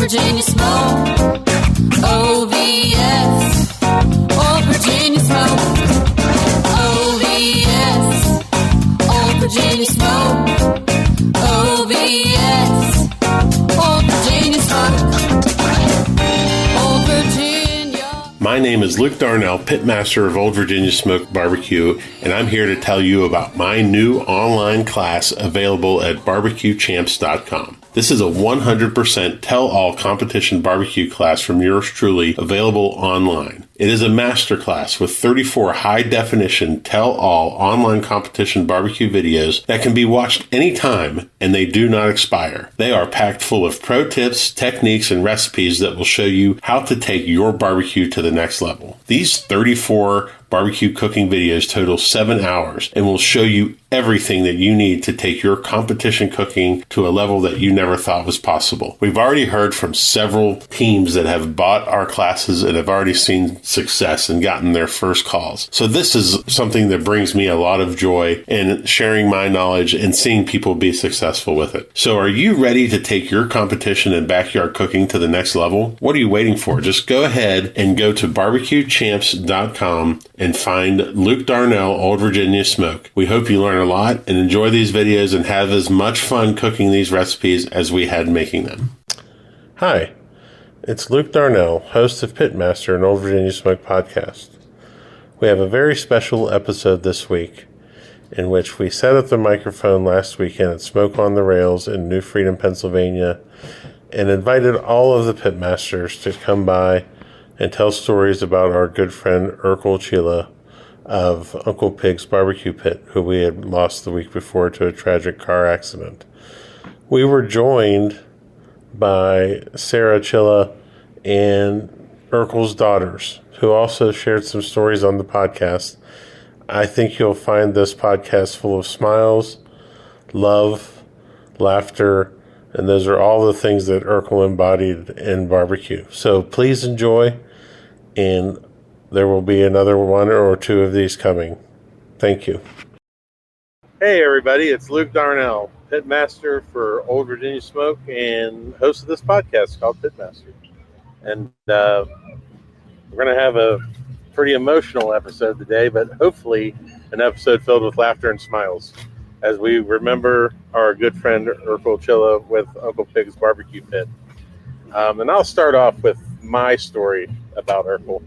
Virginia smoke. OVS, Old Virginia smoke. OVS, Old Virginia smoke. OVS, Old Virginia smoke. Old Virginia. My name is Luke Darnell, Pitmaster of Old Virginia Smoke Barbecue, and I'm here to tell you about my new online class available at barbecuechamps.com. This is a 100% tell-all competition barbecue class from yours truly, available online. It is a master class with 34 high-definition tell-all online competition barbecue videos that can be watched anytime, and they do not expire. They are packed full of pro tips, techniques, and recipes that will show you how to take your barbecue to the next level. These 34 barbecue cooking videos total 7 hours and will show you everything that you need to take your competition cooking to a level that you never thought was possible. We've already heard from several teams that have bought our classes and have already seen success and gotten their first calls. So this is something that brings me a lot of joy in sharing my knowledge and seeing people be successful with it. So are you ready to take your competition and backyard cooking to the next level? What are you waiting for? Just go ahead and go to barbecuechamps.com and find Luke Darnell, Old Virginia Smoke. We hope you learn a lot and enjoy these videos and have as much fun cooking these recipes as we had making them. Hi, it's Luke Darnell, host of Pitmaster and Old Virginia Smoke podcast. We have a very special episode this week in which we set up the microphone last weekend at Smoke on the Rails in New Freedom, Pennsylvania, and invited all of the Pitmasters to come by and tell stories about our good friend Ercole Chila of Uncle Pigs BBQ Pit, who we had lost the week before to a tragic car accident. We were joined by Sara Chila and Ercole's daughters, who also shared some stories on the podcast. I think you'll find this podcast full of smiles, love, laughter, and those are all the things that Ercole embodied in barbecue. So please enjoy, and there will be another one or two of these coming. Thank you. Hey everybody, it's Luke Darnell, Pitmaster for Old Virginia Smoke and host of this podcast called Pitmaster. And we're going to have a pretty emotional episode today, but hopefully an episode filled with laughter and smiles as we remember our good friend Ercole Chila with Uncle Pigs BBQ Pit. And I'll start off with my story about Ercole.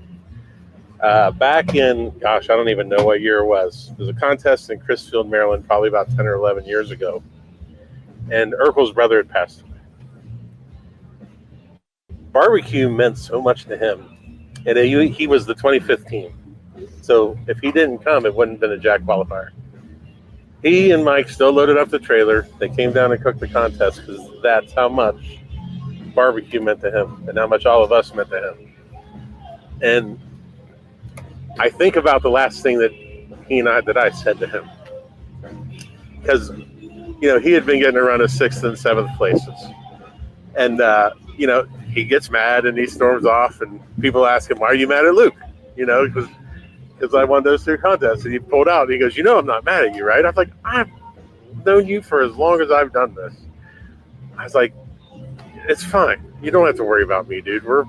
Back in, I don't even know what year it was. There was a contest in Chrisfield, Maryland, probably about 10 or 11 years ago. And Ercole's brother had passed away. Barbecue meant so much to him. And he was the 25th team. So if he didn't come, it wouldn't have been a Jack qualifier. He and Mike still loaded up the trailer. They came down and cooked the contest because that's how much barbecue meant to him and how much all of us meant to him. And I think about the last thing that I said to him. Because, he had been getting around to 6th and 7th places. And, he gets mad and he storms off and people ask him, why are you mad at Luke? Because I won those 3 contests, and he pulled out. And he goes, I'm not mad at you, right? I was like, I've known you for as long as I've done this. I was like, it's fine. You don't have to worry about me, dude. We're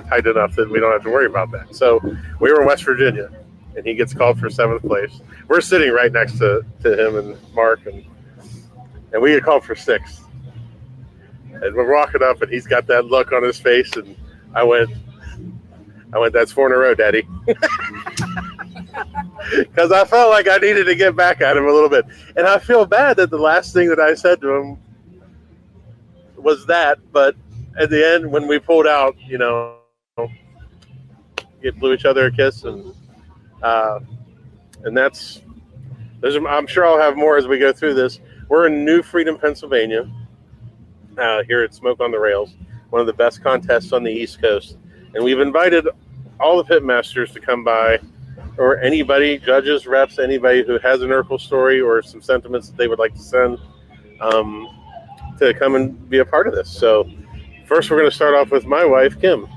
tight enough that we don't have to worry about that. So we were in West Virginia, and he gets called for 7th place. We're sitting right next to him and Mark, and we get called for 6th. And we're walking up, and he's got that look on his face, and I went, that's 4 in a row, Daddy. Because I felt like I needed to get back at him a little bit. And I feel bad that the last thing that I said to him was that. But at the end, when we pulled out, blew each other a kiss. And that's, I'm sure I'll have more as we go through this. We're in New Freedom, Pennsylvania, here at Smoke on the Rails, one of the best contests on the East Coast. And we've invited all the Pitmasters to come by, or anybody, judges, reps, anybody who has an Ercole story or some sentiments that they would like to send to come and be a part of this. So first we're going to start off with my wife, Kim.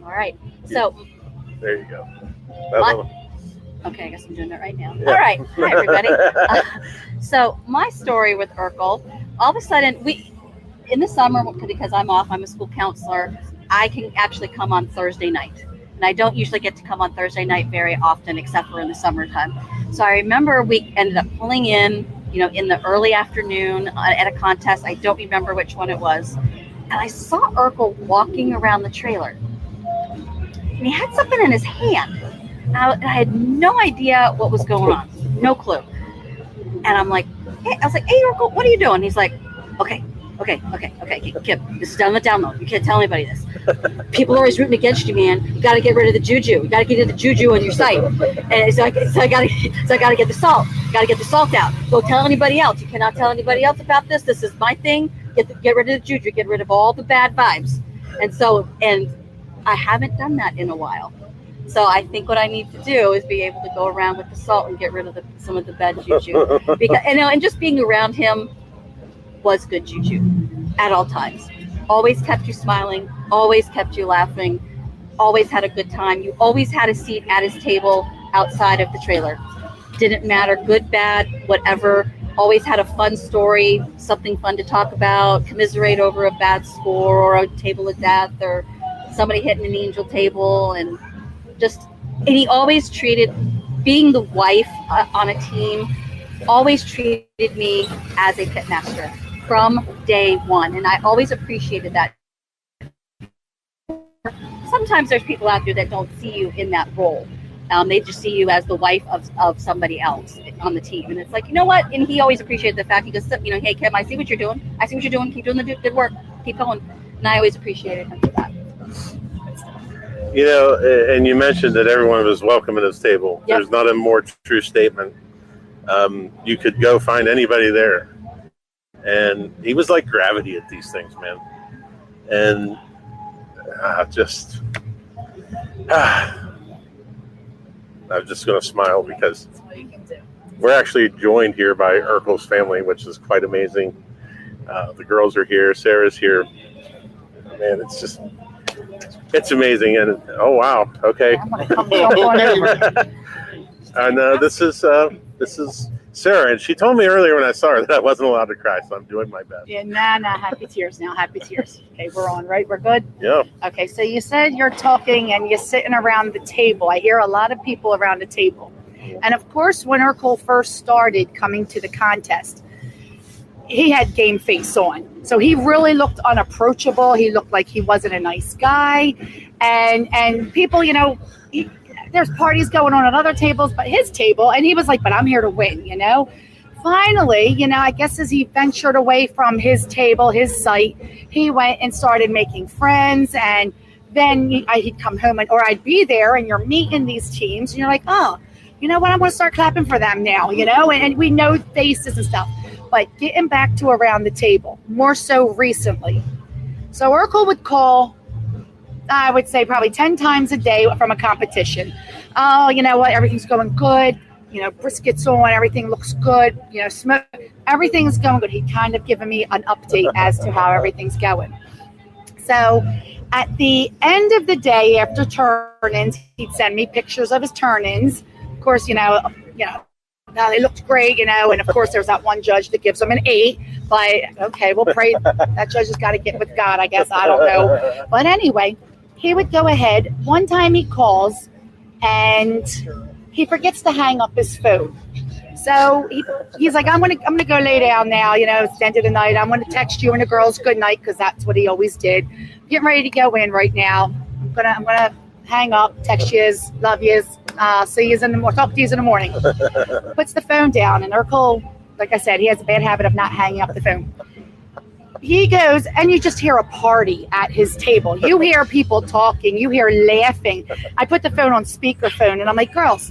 All right. So there you go. Okay, I guess I'm doing it right now. Yeah. All right. Hi, everybody. So my story with Ercole, all of a sudden, in the summer, because I'm off, I'm a school counselor, I can actually come on Thursday night. And I don't usually get to come on Thursday night very often, except for in the summertime. So I remember we ended up pulling in, in the early afternoon at a contest. I don't remember which one it was. And I saw Ercole walking around the trailer. And he had something in his hand. And I had no idea what was going on. No clue. And I was like, hey, Ercole, what are you doing? He's like, okay, Kip, this is down the down low. You can't tell anybody this. People are always rooting against you, man. You got to get rid of the juju. You got to get rid of the juju on your site. And so I got to get the salt. Got to get the salt out. Don't tell anybody else. You cannot tell anybody else about this. This is my thing. Get rid of the juju. Get rid of all the bad vibes. And I haven't done that in a while. So I think what I need to do is be able to go around with the salt and get rid of some of the bad juju. Because and just being around him was good juju at all times. Always kept you smiling, always kept you laughing, always had a good time. You always had a seat at his table outside of the trailer. Didn't matter, good, bad, whatever. Always had a fun story, something fun to talk about, commiserate over a bad score or a table of death or somebody hitting an angel table. And he always treated, being the wife on a team, always treated me as a pitmaster from day one, and I always appreciated that. Sometimes there's people out there that don't see you in that role. They just see you as the wife of somebody else on the team, and it's like, you know what? And he always appreciated the fact, he goes, hey Kim, I see what you're doing. Keep doing the good work. Keep going. And I always appreciated him for that. And you mentioned that everyone was welcome at his table. Yep. There's not a more true statement. You could go find anybody there. And he was like gravity at these things, man. And I'm just going to smile because we're actually joined here by Ercole's family, which is quite amazing. The girls are here. Sarah's here. Man, it's amazing. And oh, wow. Okay. I'm going to come on over. And this is Sara, and she told me earlier when I saw her that I wasn't allowed to cry, so I'm doing my best. Yeah, nah, happy tears now, happy tears. Okay, we're on, right? We're good? Yeah. Okay, so you said you're talking and you're sitting around the table. I hear a lot of people around the table. And of course, when Ercole first started coming to the contest, he had game face on. So he really looked unapproachable. He looked like he wasn't a nice guy. And people, there's parties going on at other tables, but his table, and he was like, but I'm here to win, Finally, I guess as he ventured away from his table, his site, he went and started making friends. And then he'd come home or I'd be there and you're meeting these teams and you're like, oh, you know what? I'm going to start clapping for them now, and we know faces and stuff. But getting back to around the table, more so recently. So Ercole would call, I would say probably 10 times a day from a competition. Oh, you know what? Everything's going good. Brisket's on. Everything looks good. Smoke. Everything's going good. He'd kind of given me an update as to how everything's going. So at the end of the day after turn-ins, he'd send me pictures of his turn-ins. Of course, they looked great, and of course there's that one judge that gives them an 8. But okay, we'll pray that judge has got to get with God, I guess. I don't know. But anyway, he would go ahead. One time he calls and he forgets to hang up his phone. So he's like, I'm gonna go lay down now, it's the end of the night. I'm gonna text you and the girls good night, because that's what he always did. Getting ready to go in right now. I'm gonna hang up, text yous, love yous, see yous in the morning, talk to yous in the morning. Puts the phone down, and Ercole, like I said, he has a bad habit of not hanging up the phone. He goes, and you just hear a party at his table. You hear people talking, you hear laughing. I put the phone on speakerphone, and I'm like, girls,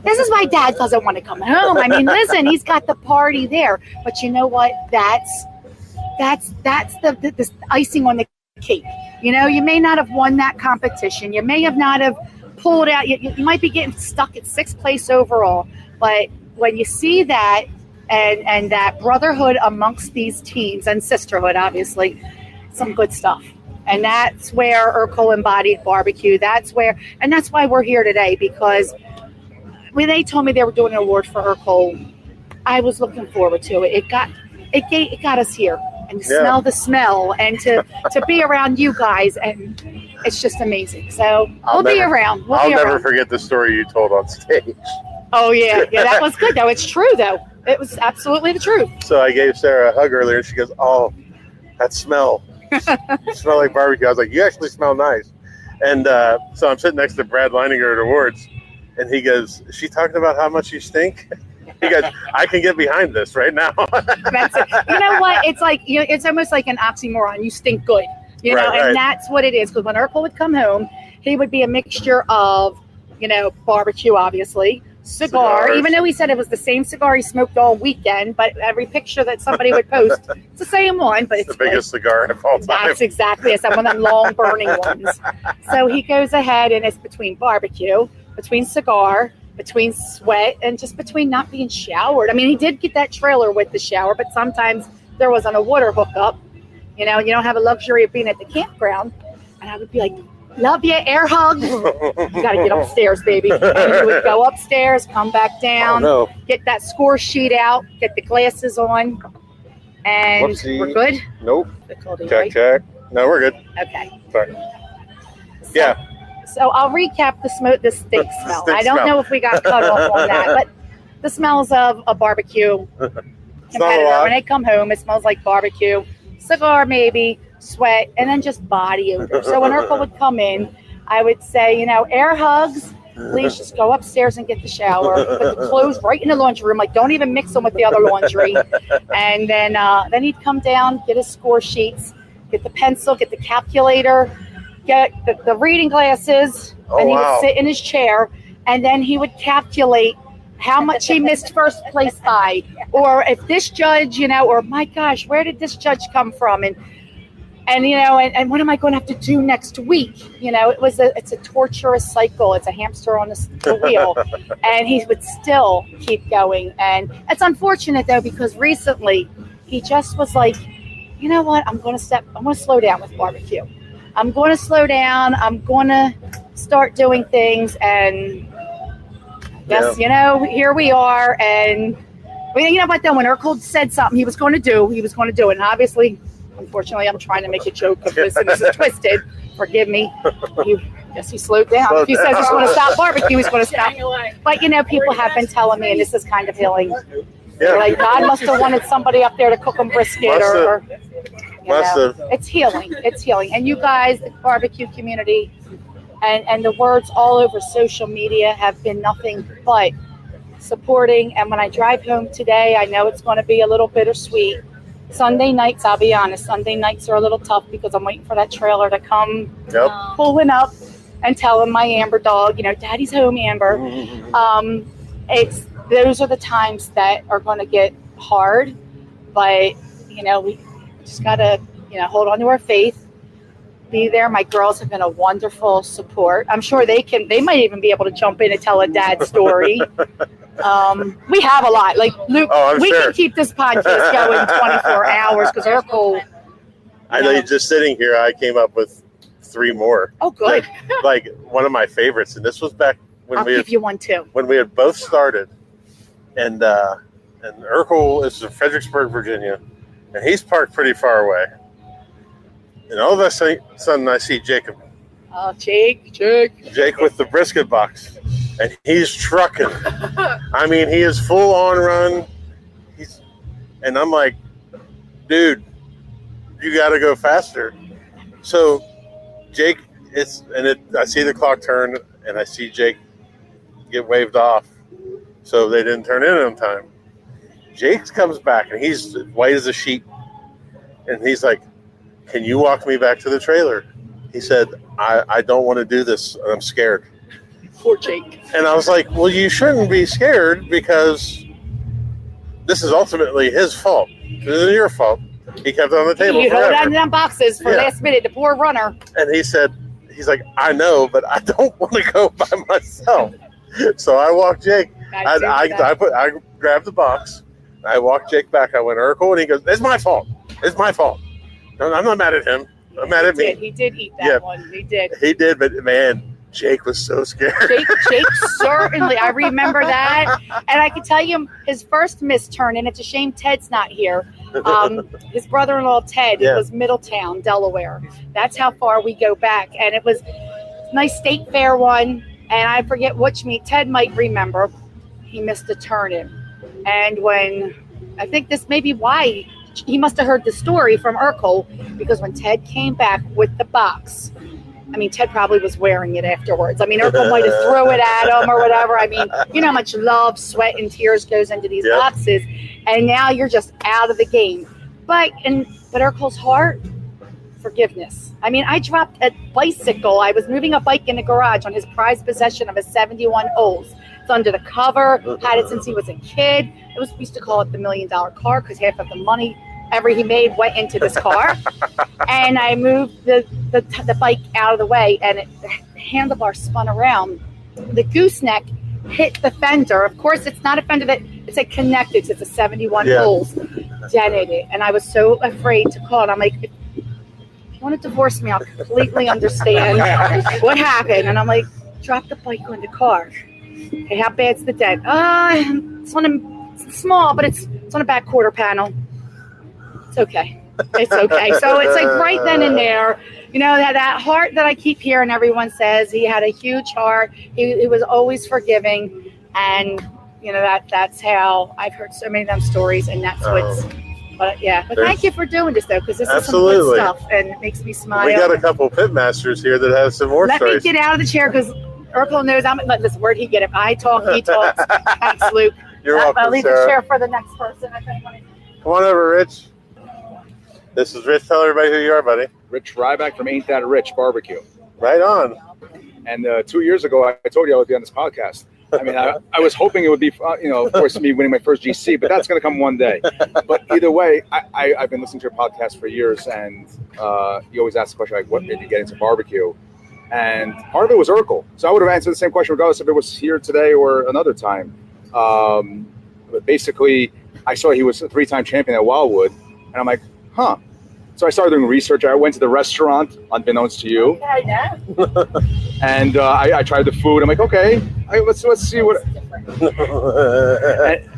this is why Dad doesn't want to come home. I mean, listen, he's got the party there. But you know what? That's the icing on the cake. You may not have won that competition. You may have not have pulled out. You might be getting stuck at 6th place overall. But when you see that and that brotherhood amongst these teams and sisterhood, obviously, some good stuff. And that's where Ercole embodied barbecue. That's why we're here today, because when they told me they were doing an award for Ercole, I was looking forward to it. It got us here. and smell the smell and to be around you guys, and it's just amazing. So we'll be around. I'll never forget the story you told on stage. Oh yeah, that was good though. It's true though. It was absolutely the truth. So I gave Sarah a hug earlier, and she goes, "Oh, that smell. You smell like barbecue." I was like, "You actually smell nice." And so I'm sitting next to Brad Leininger at awards, and he goes, "Is she talking about how much you stink?" He goes, "I can get behind this right now." That's it. You know what? It's like, it's almost like an oxymoron. You stink good, you know, and that's what it is. Because when Ercole would come home, he would be a mixture of, barbecue, obviously, cigar. Even though he said it was the same cigar he smoked all weekend, but every picture that somebody would post, it's the same one, but it's the biggest cigar of all time. That's exactly it. Some of them long burning ones. So he goes ahead, and it's between barbecue, between cigar, between sweat, and just between not being showered. I mean, he did get that trailer with the shower, but sometimes there wasn't a water hookup. You don't have a luxury of being at the campground. And I would be like, "Love you, air hug." You got to get upstairs, baby. And he would go upstairs, come back down, get that score sheet out, get the glasses on, and we're good? Nope. Check, check. No, we're good. Okay. Sorry. So I'll recap the steak smell. I don't know if we got cut off on that, but the smells of a barbecue competitor. When they come home, it smells like barbecue, cigar maybe, sweat, and then just body odor. So when Ercole would come in, I would say, air hugs. Please just go upstairs and get the shower. Put the clothes right in the laundry room. Like, don't even mix them with the other laundry. And then he'd come down, get his score sheets, get the pencil, get the calculator, get the reading glasses, and he would sit in his chair, and then he would calculate how much he missed first place by, or if this judge, or my gosh, where did this judge come from, and what am I going to have to do next week? It's a torturous cycle. It's a hamster on the wheel, and he would still keep going. And it's unfortunate though, because recently he just was like, you know what? I'm going to slow down with barbecue. I'm going to slow down. I'm going to start doing things. And yes, here we are. And but then when Ercole said something he was going to do it. And obviously, unfortunately, I'm trying to make a joke of this, and this is twisted. Forgive me. He slowed down. If he says he's going to stop barbecue, he's going to stop. But, people have been telling me, and this is kind of healing. Yeah. Like, God must have wanted somebody up there to cook them brisket or it's healing. It's healing. And you guys, the barbecue community, and the words all over social media have been nothing but supporting. And when I drive home today, I know it's going to be a little bittersweet. Sunday nights, I'll be honest, Sunday nights are a little tough because I'm waiting for that trailer to come pulling up and telling my Amber dog, Daddy's home, Amber. Those are the times that are going to get hard, but, we just got to, hold on to our faith, be there. My girls have been a wonderful support. I'm sure they might even be able to jump in and tell a dad story. We have a lot. Like, Luke, we can keep this podcast going 24 hours because Ercole. I know you're just sitting here. I came up with 3 more. Oh, good. Like one of my favorites, and this was back when I'll give you one too. When we had both started, and Ercole is in Fredericksburg, Virginia, and he's parked pretty far away. And all of a sudden, I see Jacob. Oh, Jake with the brisket box. And he's trucking. I mean, he is full on run. And I'm like, dude, you got to go faster. So Jake, I see the clock turn, and I see Jake get waved off. So they didn't turn in on time. Jake comes back, and he's white as a sheet. And he's like, can you walk me back to the trailer? He said, I don't want to do this. I'm scared. Poor Jake. And I was like, well, you shouldn't be scared because this is ultimately his fault. It isn't your fault. He kept it on the table You forever. hold on to them boxes for last minute, the poor runner. And he's like, I know, but I don't want to go by myself. So I walked Jake. I grabbed the box. I walked Jake back. I went, Ercole, and he goes, it's my fault. It's my fault. No, I'm not mad at him. I'm mad at me. He did eat that one. He did. He did, but man, Jake was so scared. Jake certainly. I remember that. And I can tell you his first misturn, and it's a shame Ted's not here. His brother-in-law, Ted, Yeah. was Middletown, Delaware. That's how far we go back. And it was a nice state fair one. And I forget which meet. Ted might remember. He missed a turnip. And when, I think this may be why, he must have heard the story from Ercole, because when Ted came back with the box, I mean, Ted probably was wearing it afterwards. I mean, Ercole might have threw it at him or whatever. I mean, you know how much love, sweat, and tears goes into these Yep. boxes, and now you're just out of the game. But Ercole's heart, forgiveness. I mean, I dropped a bicycle. I was moving a bike in the garage on his prized possession of a 71 Olds. It's under the cover. Had it since he was a kid. We used to call it the $1 million car because half of the money ever he made went into this car. And I moved the bike out of the way, and the handlebar spun around. The gooseneck hit the fender. Of course, it's not a fender it's a connected. It's a 71 Yeah. Olds. Dented it. And I was so afraid to call it. I'm like, if you want to divorce me, I'll completely understand what happened. And I'm like, drop the bike on the car. Hey, how bad's the dent? It's small, but it's on a back quarter panel. It's okay. It's okay. So it's like right then and there, you know, that heart that I keep hearing everyone says, he had a huge heart. He was always forgiving. And, you know, that's how I've heard so many of them stories. And that's but yeah. But thank you for doing this, though, because this is some good stuff. And it makes me smile. We got a couple Pitmasters here that have some more stories. Let me get out of the chair because Ercole knows this word he get. If I talk, he talks. Thanks, Luke. You're welcome, I'll leave Sarah. the chair for the next person. If anybody... Come on over, Rich. This is Rich. Tell everybody who you are, buddy. Rich Ryback from Ain't That Rich Barbecue. Right on. And 2 years ago, I told you I would be on this podcast. I mean, I was hoping it would be, of course, me winning my first GC, but that's going to come one day. But either way, I've been listening to your podcast for years, and you always ask the question, like, what made you get into barbecue? And part of it was Ercole. So I would have answered the same question regardless if it was here today or another time. But basically, I saw he was a 3-time champion at Wildwood, and I'm like, huh. So I started doing research. I went to the restaurant, unbeknownst to you. Yeah, I know. And I tried the food. I'm like, okay, let's see what.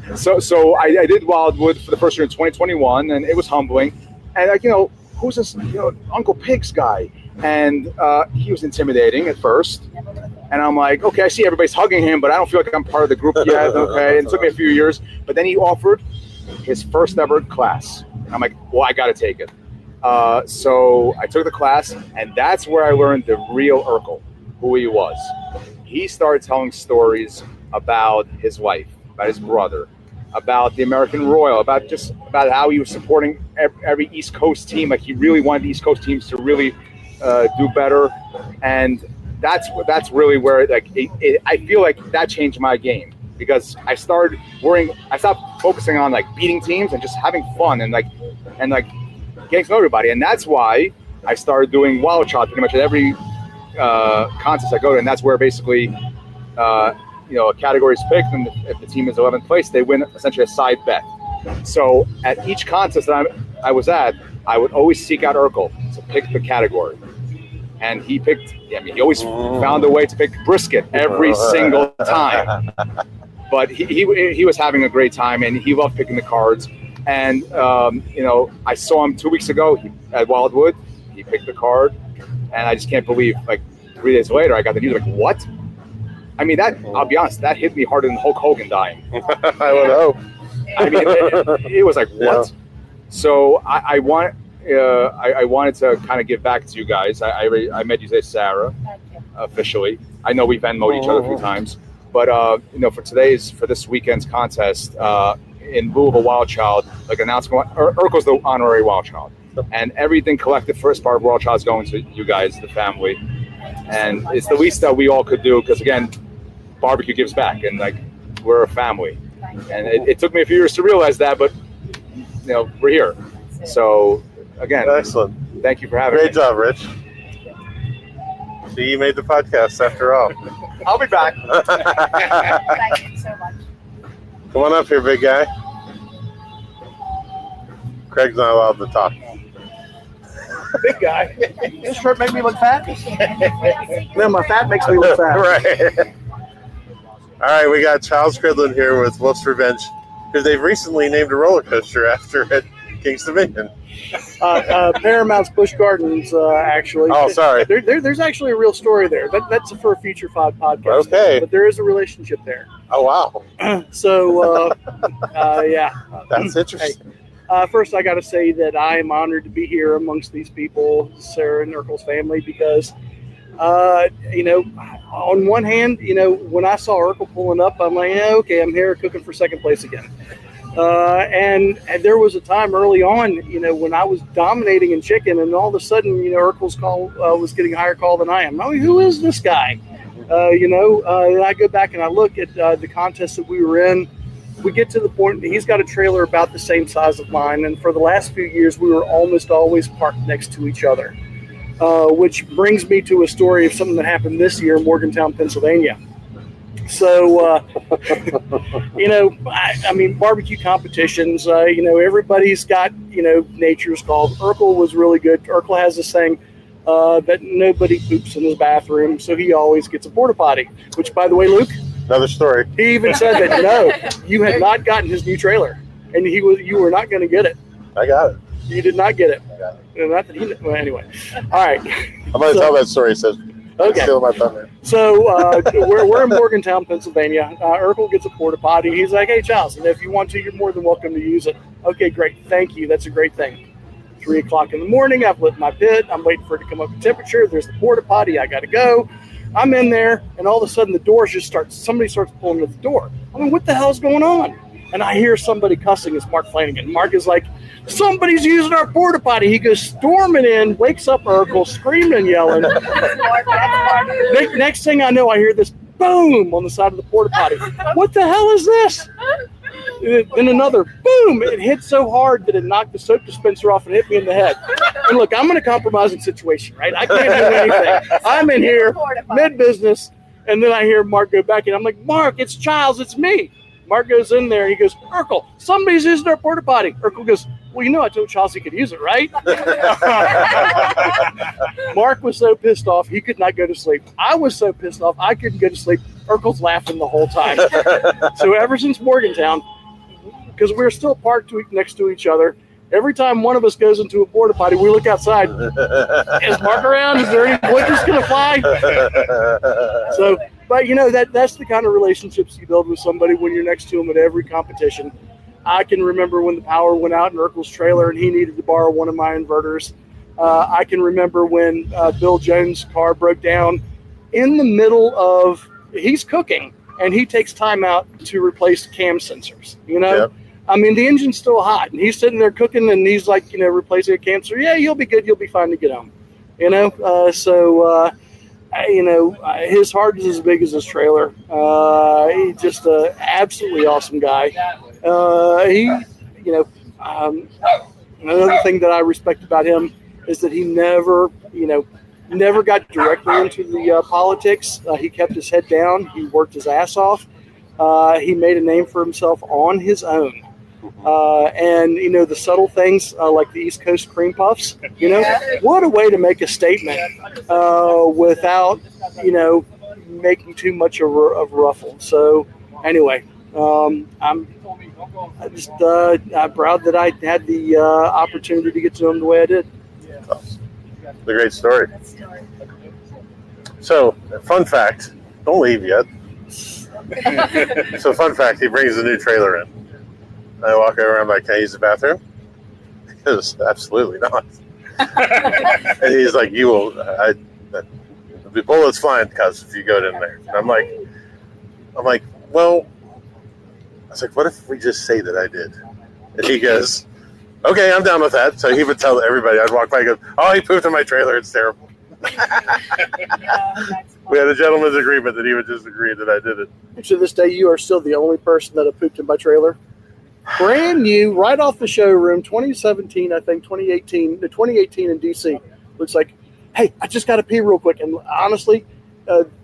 And so I did Wildwood for the first year in 2021, and it was humbling. And like, who's this? Uncle Pigs guy, and he was intimidating at first. And I'm like, okay, I see everybody's hugging him, but I don't feel like I'm part of the group yet. Okay, and it took me a few years, but then he offered his first ever class. And I'm like, well, I got to take it. So I took the class, and that's where I learned the real Ercole, who he was. He started telling stories about his wife, about his brother, about the American Royal, about how he was supporting every East Coast team. Like, he really wanted the East Coast teams to really do better, and that's really where I feel like that changed my game, because I stopped focusing on like beating teams and just having fun and getting to know everybody. And that's why I started doing wild shot pretty much at every contest I go to, and that's where basically a category is picked, and if the team is 11th place, they win essentially a side bet. So at each contest that I was at, I would always seek out Ercole to pick the category, and he always found a way to pick brisket every single time. But he was having a great time, and he loved picking the cards. And I saw him 2 weeks ago at Wildwood. He picked the card, and I just can't believe, like, 3 days later, I got the news. Like, what? I mean, I'll be honest, that hit me harder than Hulk Hogan dying. I would hope. I mean, it was like, what? Yeah. So I wanted to kind of give back to you guys. I met you today, Sara, officially. I know we've Venmo'd each other a few times, but for this weekend's contest, in lieu of a wild child, like announcement, Ercole's the honorary wild child, and everything collected first part of wild child is going to you guys, the family, and it's the least that we all could do, because again, barbecue gives back, and like, we're a family, and it took me a few years to realize that, but we're here. So again, excellent. Thank you for having me. Great job, Rich. See, you made the podcast after all. I'll be back. Thank you so much. Come on up here, big guy. Craig's not allowed to talk. Big guy. This shirt make me look fat? No, my fat makes me look fat. Right. All right, we got Charles Cridlin here with Wolf's Revenge, because they've recently named a roller coaster after it. King's Dominion. Paramount's Busch Gardens, actually. Oh, sorry. There's actually a real story there. That's for a Feature 5 podcast. Okay. But there is a relationship there. Oh, wow. So, yeah. That's interesting. First, I got to say that I am honored to be here amongst these people, Sara and Ercole's family, because, on one hand, when I saw Ercole pulling up, I'm like, yeah, okay, I'm here cooking for second place again. And there was a time early on, when I was dominating in chicken, and all of a sudden, Ercole's call was getting a higher call than I am. I mean, who is this guy? And I go back and I look at the contest that we were in. We get to the point that he's got a trailer about the same size of mine, and for the last few years, we were almost always parked next to each other, which brings me to a story of something that happened this year in Morgantown, Pennsylvania. So, I mean, barbecue competitions, everybody's got, nature's called. Ercole was really good. Ercole has this saying that nobody poops in his bathroom, so he always gets a porta potty, which, by the way, Luke, Another story. he even said that, no, you had not gotten his new trailer, and you were not going to get it. I got it. You did not get it. I got it. And not that well, anyway. All right. I'm going to tell that story. It says, Okay. stealing my thunder. So we're in Morgantown, Pennsylvania. Ercole gets a porta potty. He's like, hey, Charles, and if you want to, you're more than welcome to use it. Okay, great. Thank you. That's a great thing. 3 o'clock in the morning, I've lit my pit. I'm waiting for it to come up to temperature. There's the porta potty. I got to go. I'm in there, and all of a sudden the doors somebody starts pulling at the door. I mean, what the hell's going on? And I hear somebody cussing. It's Mark Flanagan. Mark is like, somebody's using our porta potty. He goes storming in, wakes up Ercole, screaming and yelling. Next thing I know, I hear this boom on the side of the porta potty. What the hell is this? Then another boom. It hit so hard that it knocked the soap dispenser off and hit me in the head. And look, I'm in a compromising situation, right? I can't do anything. I'm in here, mid-business, and then I hear Mark go back, and I'm like, Mark, it's Childs, it's me. Mark goes in there, and he goes, Ercole, somebody's using our porta potty. Ercole goes, well, I told Charles he could use it, right? Mark was so pissed off, he could not go to sleep. I was so pissed off, I couldn't go to sleep. Ercole's laughing the whole time. So ever since Morgantown, because we're still parked next to each other, every time one of us goes into a porta potty, we look outside. Is Mark around? Is there any wood that's going to fly? So, but that's the kind of relationships you build with somebody when you're next to them at every competition. I can remember when the power went out in Ercole's trailer and he needed to borrow one of my inverters. I can remember when Bill Jones' car broke down in the middle of, he's cooking, and he takes time out to replace cam sensors, Yep. I mean, the engine's still hot, and he's sitting there cooking, and he's like, replacing a cam sensor. Yeah, you'll be good. You'll be fine to get home, his heart is as big as his trailer. He's just an absolutely awesome guy. Another thing that I respect about him is that he never got directly into the politics. He kept his head down. He worked his ass off. He made a name for himself on his own. And the subtle things like the East Coast cream puffs, what a way to make a statement without, making too much of a ruffle. So anyway, I'm proud that I had the opportunity to get to know him the way I did. It's a great story. So, fun fact, don't leave yet. So, fun fact, he brings a new trailer in. I walk over, I'm like, can I use the bathroom? He goes, absolutely not. And he's like, you will, the bullet's flying, cuz if you go in there. And I'm like, well, I was like, what if we just say that I did? And he goes, okay, I'm down with that. So he would tell everybody. I'd walk by and go, oh, he pooped in my trailer. It's terrible. We had a gentleman's agreement that he would just agree that I did it. To this day, you are still the only person that have pooped in my trailer. Brand new, right off the showroom, 2017, I think, 2018 in D.C. Looks like, hey, I just got to pee real quick. And honestly,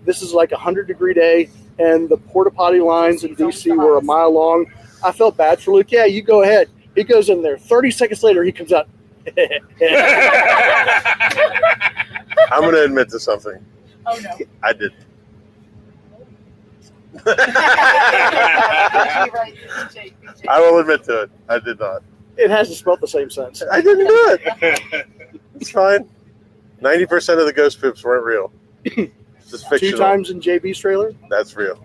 this is like a 100-degree day, and the porta potty lines in D.C. were a mile long. I felt bad for Luke. Yeah, you go ahead. He goes in there. 30 seconds later, he comes out. I'm going to admit to something. Oh, no. I did. BJ. I will admit to it. I did not. It hasn't spelled the same sense. I didn't do it. It's fine. 90% of the ghost poops weren't real. It's just fictional. 2 times in JB's trailer. That's real.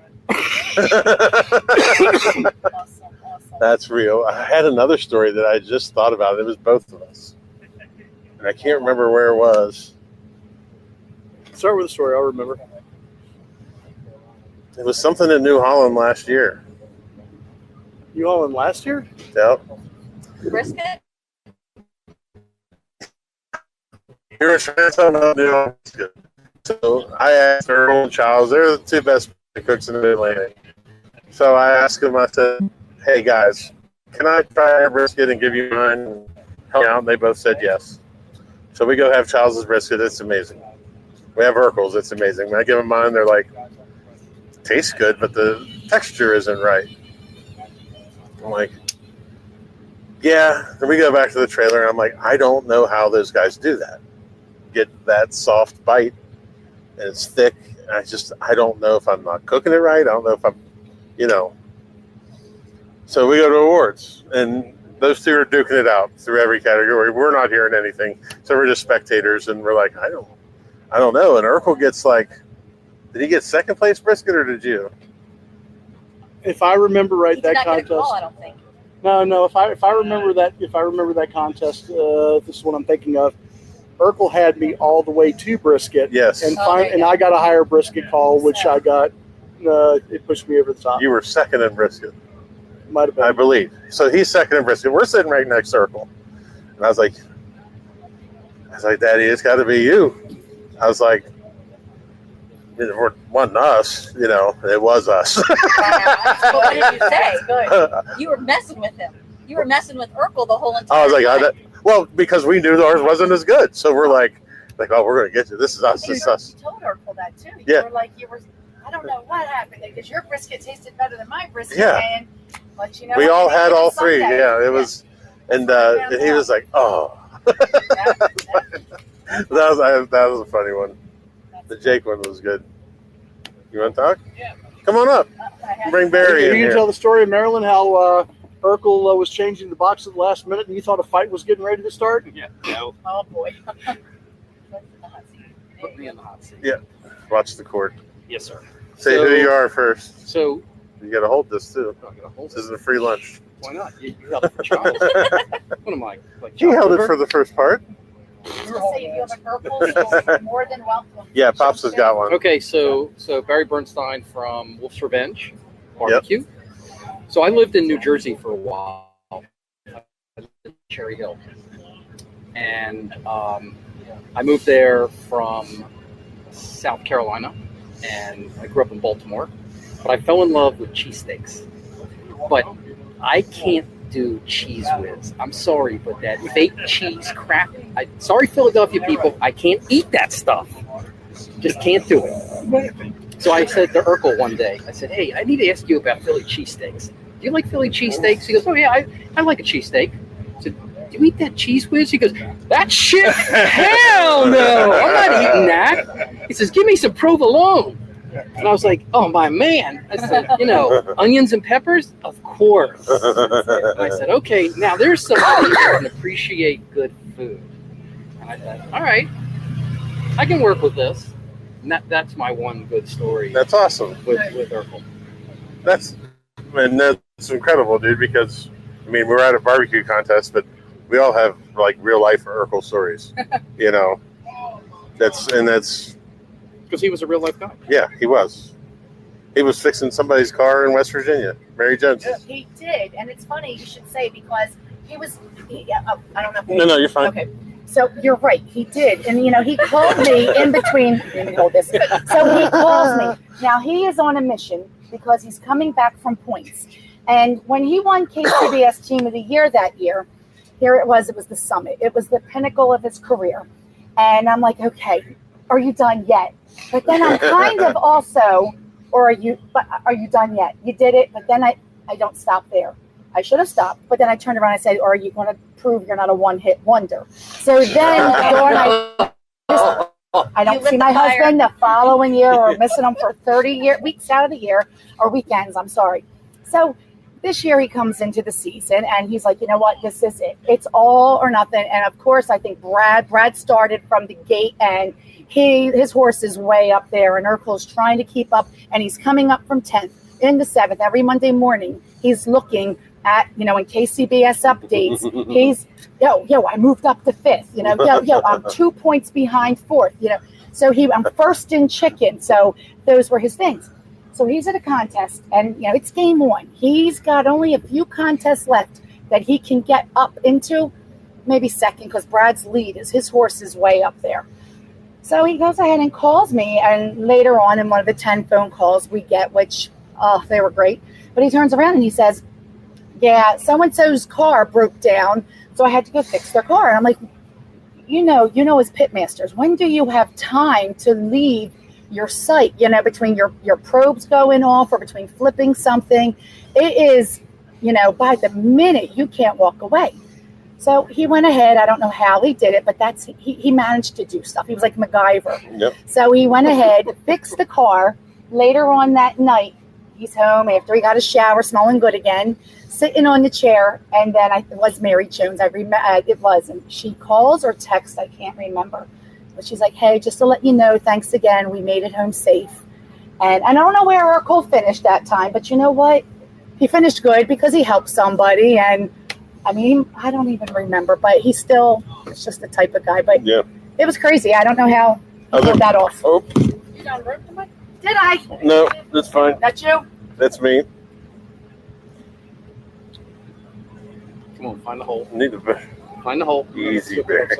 That's real. I had another story that I just thought about. It was both of us. And I can't remember where it was. Start with the story. I'll remember. It was something in New Holland last year. You all in last year? Yep. Brisket? You're trying to tell me New Holland is good. So I asked Ercole and Chila. They're the 2 best cooks in the Mid-Atlantic. So I asked them, I said, hey guys, can I try a brisket and give you mine and help me out? And they both said yes. So we go have Chila's brisket. It's amazing. We have Ercole's. It's amazing. When I give them mine, they're like, tastes good, but the texture isn't right. I'm like, yeah. Then we go back to the trailer, and I'm like, I don't know how those guys do that. Get that soft bite, and it's thick. And I don't know if I'm not cooking it right. I don't know if I'm, So we go to awards, and those 2 are duking it out through every category. We're not hearing anything, so we're just spectators, and we're like, I don't know. And Ercole gets did he get second place brisket, or did you? If I remember right, He did that not get a contest. call, I don't think. No. If I remember that contest, this is what I'm thinking of. Urkel had me all the way to brisket. Yes. And Okay. and I got a higher brisket call, which I got. It pushed me over the top. You were second in brisket, Might have been. I believe. So he's second in brisket. We're sitting right next to Ercole. And I was like, Daddy, it's got to be you. I was like, it wasn't us, it was us. But what did you say? You were messing with him. You were messing with Ercole the whole entire I was like, time. because we knew ours wasn't as good. So we're like, oh, we're going to get you. This is us. This is us. You told Ercole that too. You Yeah. were like, I don't know what happened because your brisket tasted better than my brisket. Yeah. And, but you know, We what? all Maybe had it was all 3. Sunday. Yeah, it was. And he was like, oh. Yeah. That was a funny one. The Jake one was good. You want to talk? Yeah. Come on up. Bring Barry in You can here. tell the story of Maryland, how Urkel was changing the box at the last minute, and you thought a fight was getting ready to start. Yeah. No. Oh boy. Put me in the hot seat. Yeah. Watch the court. Yes, sir. Say So- who you are first. So, You got to hold this too. I'm gonna hold This it. isn't a free lunch. Why not? You held it for Charles. What am I? Like He held it Liver? for the first part. Just say if you have an Urkel, you're more than welcome. Yeah, Pops has got one. Okay, so Barry Bernstein from Wolf's Revenge Barbecue. So I lived in New Jersey for a while, I lived in Cherry Hill, and I moved there from South Carolina, and I grew up in Baltimore. But I fell in love with cheesesteaks. But I can't do cheese whiz. I'm sorry, but that fake cheese crap. Sorry, Philadelphia people, I can't eat that stuff. Just can't do it. So I said to Ercole one day, I said, hey, I need to ask you about Philly cheesesteaks. Do you like Philly cheesesteaks? He goes, oh, yeah, I like a cheesesteak. I said, do you eat that cheese whiz? He goes, that shit? Hell no. I'm not eating that. He says, give me some provolone. And I was like, oh, my man. I said, onions and peppers? Of course. And I said, okay, now there's somebody who can appreciate good food. And I thought, all right, I can work with this. And that's my one good story That's awesome. with Ercole. That's incredible, dude. Because we're at a barbecue contest, but we all have like real life Ercole stories. That's Because he was a real life guy. yeah, he was. He was fixing somebody's car in West Virginia, Mary Jones's. He did, and it's funny you should say because he was. I don't know. If No, you're fine. Okay, so you're right. He did, and he called me in between. Let me hold this. So he calls me. Now he is on a mission because he's coming back from points, and when he won KCBS Team of the Year that year, here it was. It was the summit. It was the pinnacle of his career, and I'm like, okay, are you done yet? But then I'm kind of also. Or are you done yet? You did it, but then I don't stop there. I should have stopped, but then I turned around and I said, or are you going to prove you're not a one-hit wonder? So then I don't see my husband the following year or missing him for 30 weeks out of the year, or weekends, I'm sorry. So This year he comes into the season and he's like, you know what, this is it. It's all or nothing. And of course, I think Brad started from the gate, and his horse is way up there, and Ercole's trying to keep up, and he's coming up from 10th into 7th every Monday morning. He's looking at, in KCBS updates, he's, I moved up to 5th, I'm 2 points behind 4th, so I'm first in chicken. So those were his things. So he's at a contest, and it's game 1. He's got only a few contests left that he can get up into, maybe second, because Brad's lead is his horse is way up there. So he goes ahead and calls me, and later on in one of the 10 phone calls we get, which, they were great, but he turns around and he says, yeah, so-and-so's car broke down, so I had to go fix their car. And I'm like, as pitmasters, when do you have time to leave your site, between your probes going off or between flipping something? It is, by the minute you can't walk away. So he went ahead. I don't know how he did it, but he managed to do stuff. He was like MacGyver. Yep. So he went ahead, fixed the car. Later on that night, he's home after he got a shower, smelling good again, sitting on the chair. And then it was Mary Jones. I remember it was, and she calls or texts, I can't remember. But she's like, hey, just to let you know, thanks again. We made it home safe. And I don't know where Ercole finished that time, but you know what? He finished good because he helped somebody. And I don't even remember, but it's just the type of guy. But yeah, it was crazy. I don't know how he pulled that off. Oh. You done ripped him? Did I? No, that's fine. That's you? That's me. Come on, find the hole. Need to Find the hole. Easy, Barry.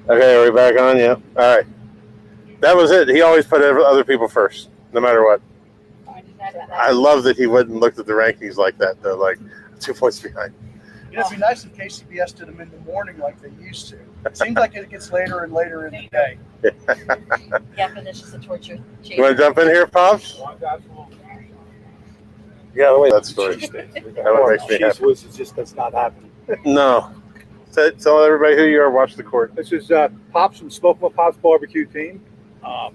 Okay, are we back on? Yeah. All right. That was it. He always put other people first, no matter what. I love that he went and looked at the rankings like that, though, like 2 points behind. It'd be nice if KCBS did them in the morning like they used to. It seems like it gets later and later in the day. Yeah, but it's just a torture. You want to jump in here, Pops? Yeah, wait. That story. That makes me happy. It's just that's not happening. No. Tell everybody who you are. Watch the court. This is Pops from Smoke My Pops barbecue team. I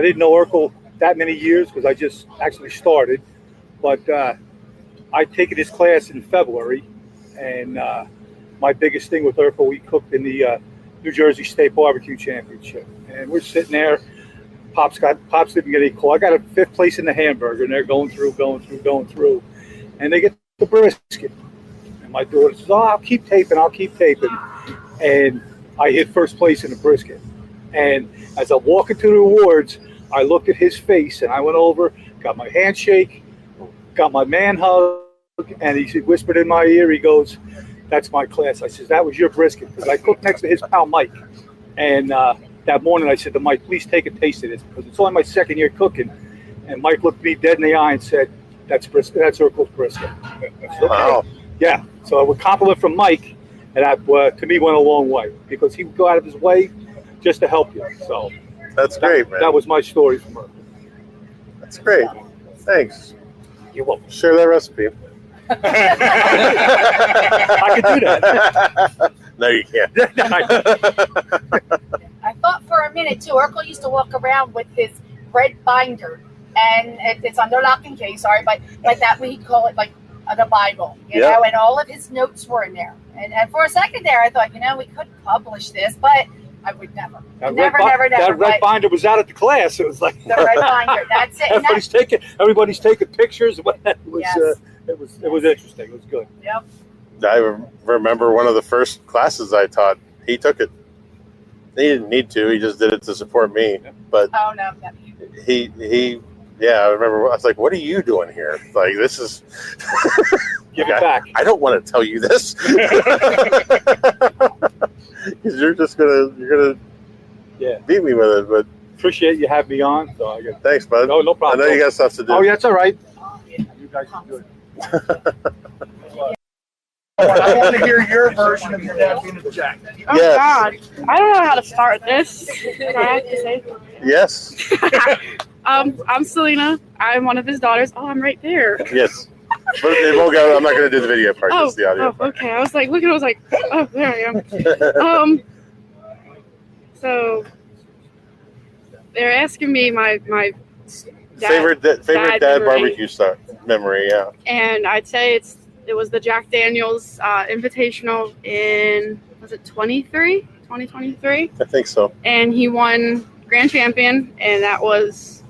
didn't know Ercole that many years because I just actually started, but I'd taken his class in February, and my biggest thing with Ercole, we cooked in the New Jersey State Barbecue Championship, and we're sitting there. Pops didn't get any call. I got a 5th place in the hamburger, and they're going through, and they get the brisket. And my daughter says, I'll keep taping. And I hit 1st place in the brisket. And as I'm walking to the awards, I looked at his face, and I went over, got my handshake, got my man hug, and he whispered in my ear, he goes, that's my class. I said, that was your brisket, because I cooked next to his pal Mike. And that morning I said to Mike, please take a taste of this, because it's only my 2nd year cooking. And Mike looked me dead in the eye and said, that's brisket. That's Ercole's brisket. Okay. Wow. Yeah. So a compliment from Mike, and that to me went a long way, because he would go out of his way just to help you. So that's great, man. That was my story from Ercole. That's great. Thanks. You're welcome. Share that recipe. I could do that. No, you can't. I thought for a minute too. Ercole used to walk around with his red binder, and it's under lock and key. Sorry, but like that we call it like the Bible, you know. And all of his notes were in there. And for a second there, I thought, we could publish this, but I would never. Never. That red binder was out at the class. It was like the red binder. That's it. Everybody's taking pictures. It was Yes. It was interesting. It was good. Yep. I remember one of the first classes I taught. He took it. He didn't need to. He just did it to support me. But oh no. He. Yeah, I remember. I was like, "What are you doing here? Like, this is." Give it back. I don't want to tell you this. Because you're gonna beat me with it. But appreciate you having me on. So thanks, bud. No problem. I know you got stuff to do. Oh, yeah, it's all right. You guys are good. I want to hear your version of your dad being a jack. Oh, Yes. God. I don't know how to start this. Do I have to say? Yes. I'm Selena. I'm one of his daughters. Oh, I'm right there. Yes. But it won't go. I'm not going to do the video part. Just the audio. Oh, okay. I was like, looking. I was like, oh, there I am. So they're asking me my favorite dad memory. barbecue stuff memory. Yeah. And I'd say it was the Jack Daniels Invitational in, was it 2023? I think so. And he won Grand Champion, and that was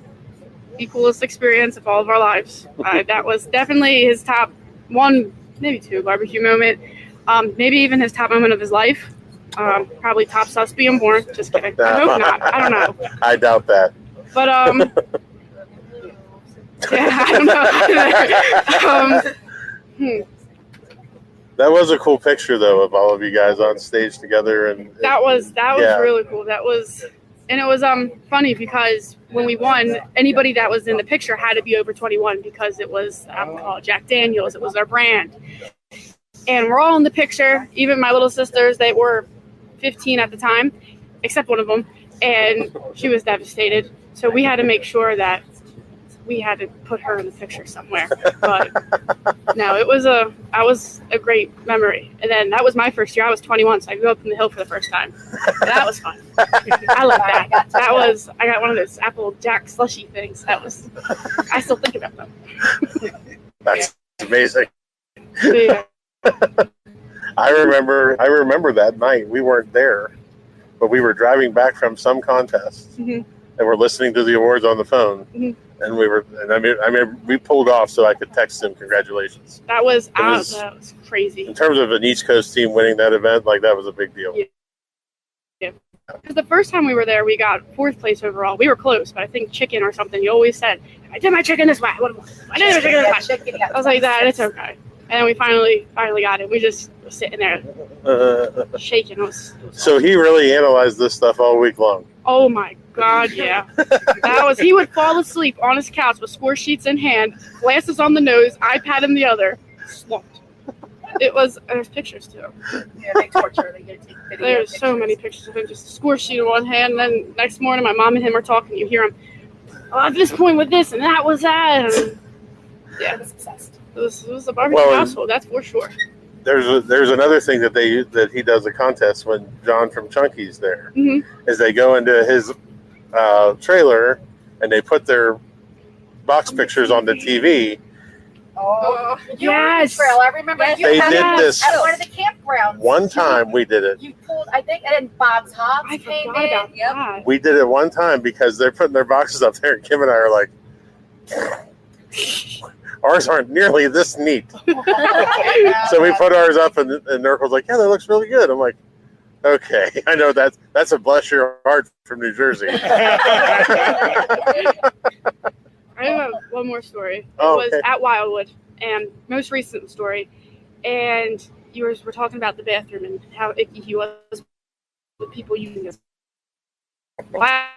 the coolest experience of all of our lives. That was definitely his top one, maybe two barbecue moment. Maybe even his top moment of his life. Probably top sus being born. Just kidding. I hope not. I don't know. I doubt that. But yeah, I don't know. That was a cool picture though of all of you guys on stage together, and That was yeah. really cool. It was funny because when we won, anybody that was in the picture had to be over 21 because it was alcohol, Jack Daniels. It was our brand, and we're all in the picture. Even my little sisters, they were 15 at the time, except one of them, and she was devastated. So we had to make sure that we had to put her in the picture somewhere. But no, it was a great memory. And then that was my first year. I was 21, so I grew up in the hill for the first time. And that was fun. I love that. I got one of those Apple Jack slushy things. I still think about them. That's amazing. Yeah. I remember that night. We weren't there, but we were driving back from some contest, and we're listening to the awards on the phone. And we pulled off so I could text him congratulations. That was crazy. In terms of an East Coast team winning that event, like that was a big deal. Yeah. Because the first time we were there, we got 4th place overall. We were close, but I think chicken or something. You always said, "I did my chicken this way. I did my chicken this way." I was like, "That it's okay." And then we finally got it. We just were sitting there shaking. So he really analyzed this stuff all week long. Oh my God, yeah. He would fall asleep on his couch with score sheets in hand, glasses on the nose, iPad in the other, slumped. There's pictures too. Yeah, they torture. They get to take video There's pictures. so many pictures of him, just a score sheet in one hand, and then next morning my mom and him are talking, you hear him, at this point with this, and that was that. And, yeah. I was obsessed. It was a barbecue household, that's for sure. There's another thing that he does a contest when John from Chunky's there, is they go into his trailer and they put their box pictures on the TV. Oh, you yes. were in the trail. I remember you They had did it this at one of the campgrounds. one time. We did it. You pulled, I think, and then Bob's Hobbs I came forgot about in. that. We did it one time because they're putting their boxes up there, and Kim and I are like, ours aren't nearly this neat. So we put ours up, and Ercole's like, yeah, that looks really good. I'm like, okay, I know that's a bless your heart from New Jersey. I have one more story. It Oh, was okay. at Wildwood, and most recent story, and you were talking about the bathroom and how icky he was with people using his pot.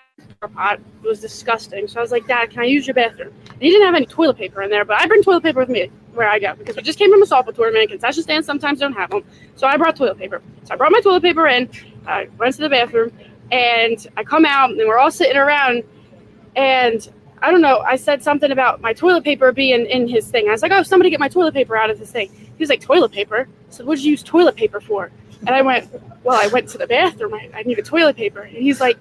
It was disgusting. So I was like, Dad, can I use your bathroom? And he didn't have any toilet paper in there, but I bring toilet paper with me where I go because we just came from a softball tournament. Concession stands sometimes don't have them, so I brought toilet paper. So I brought my toilet paper in. I went to the bathroom, and I come out, and we're all sitting around, and I don't know, I said something about my toilet paper being in his thing. I was like, oh, somebody get my toilet paper out of his thing. He was like, toilet paper? I said, what did you use toilet paper for? And I went, well, I went to the bathroom. I needed toilet paper. And he's like,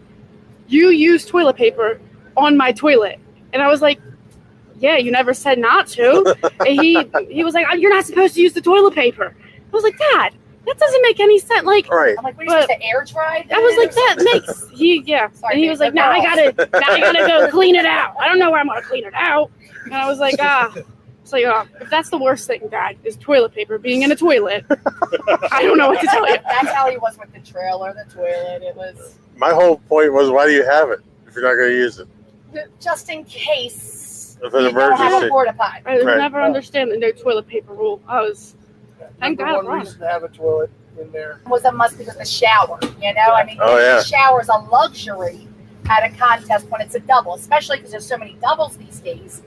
you use toilet paper on my toilet. And I was like, yeah, you never said not to. And he was like, you're not supposed to use the toilet paper. I was like, Dad, that doesn't make any sense. Like, Right. I'm like, what are you supposed to air dry? I was like, that makes Sorry, and he was like, now I gotta go clean it out. I don't know where I'm gonna clean it out. And I was like, it's like, if that's the worst thing, Dad, is toilet paper being in a toilet. I don't know what to tell you. That's how he was with the trailer, the toilet. It was My whole point was, why do you have it if you're not going to use it? just in case If an you don't have a emergency. porta potty. I Right. never understand the no toilet paper rule. Thank God. Number one reason to have a toilet in there. Was a must because the shower, you know? I mean, Oh, yeah. the shower is a luxury at a contest when it's a double, especially because there's so many doubles these days,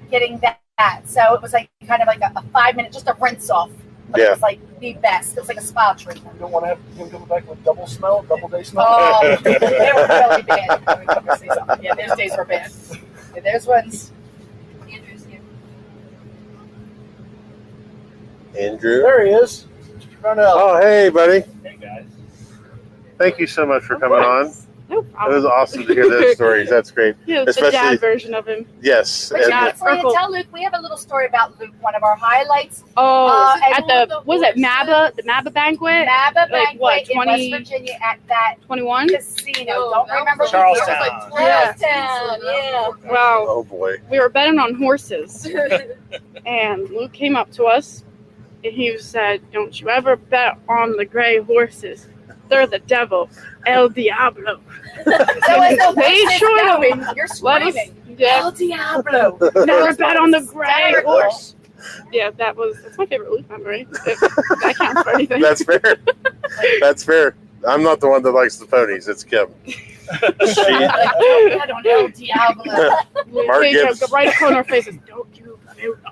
getting that. So it was like kind of like a 5-minute, just a rinse off. But Yeah. it was like the best. It was like a spa treatment. You don't want to have him come back with double day smell. Oh, they were really bad. Let me say something. Yeah, those days were bad. Yeah, there's ones. Andrew's here. Andrew? There he is. Mr. Brownell. Oh, hey, buddy. Hey, guys. Thank you so much for coming on. No problem. It was awesome to hear those stories. That's great. Yeah, the Especially- dad version of him. Yes. But and- Yeah. before you Urkel. tell Luke, we have a little story about Luke, one of our highlights. Oh, and at the was it MABA? The MABA banquet? Napa Like Banquet what, in 20 West Virginia at that 21? casino. Don't remember the Charlestown. year. Charlestown, yeah. Wow. Oh boy. We were betting on horses, and Luke came up to us, and he said, "Don't you ever bet on the gray horses? They're the devil, El Diablo." So as the They horse is sure going, you're Let us, screaming, yeah, El Diablo. never bet on the gray Hysterical. horse. Yeah, that's my favorite Luke memory. If that counts for anything. That's fair. That's fair. I'm not the one that likes the ponies. It's Kim. I don't know, Diablo. Mark They Gibbs. go right up on our faces. Don't you?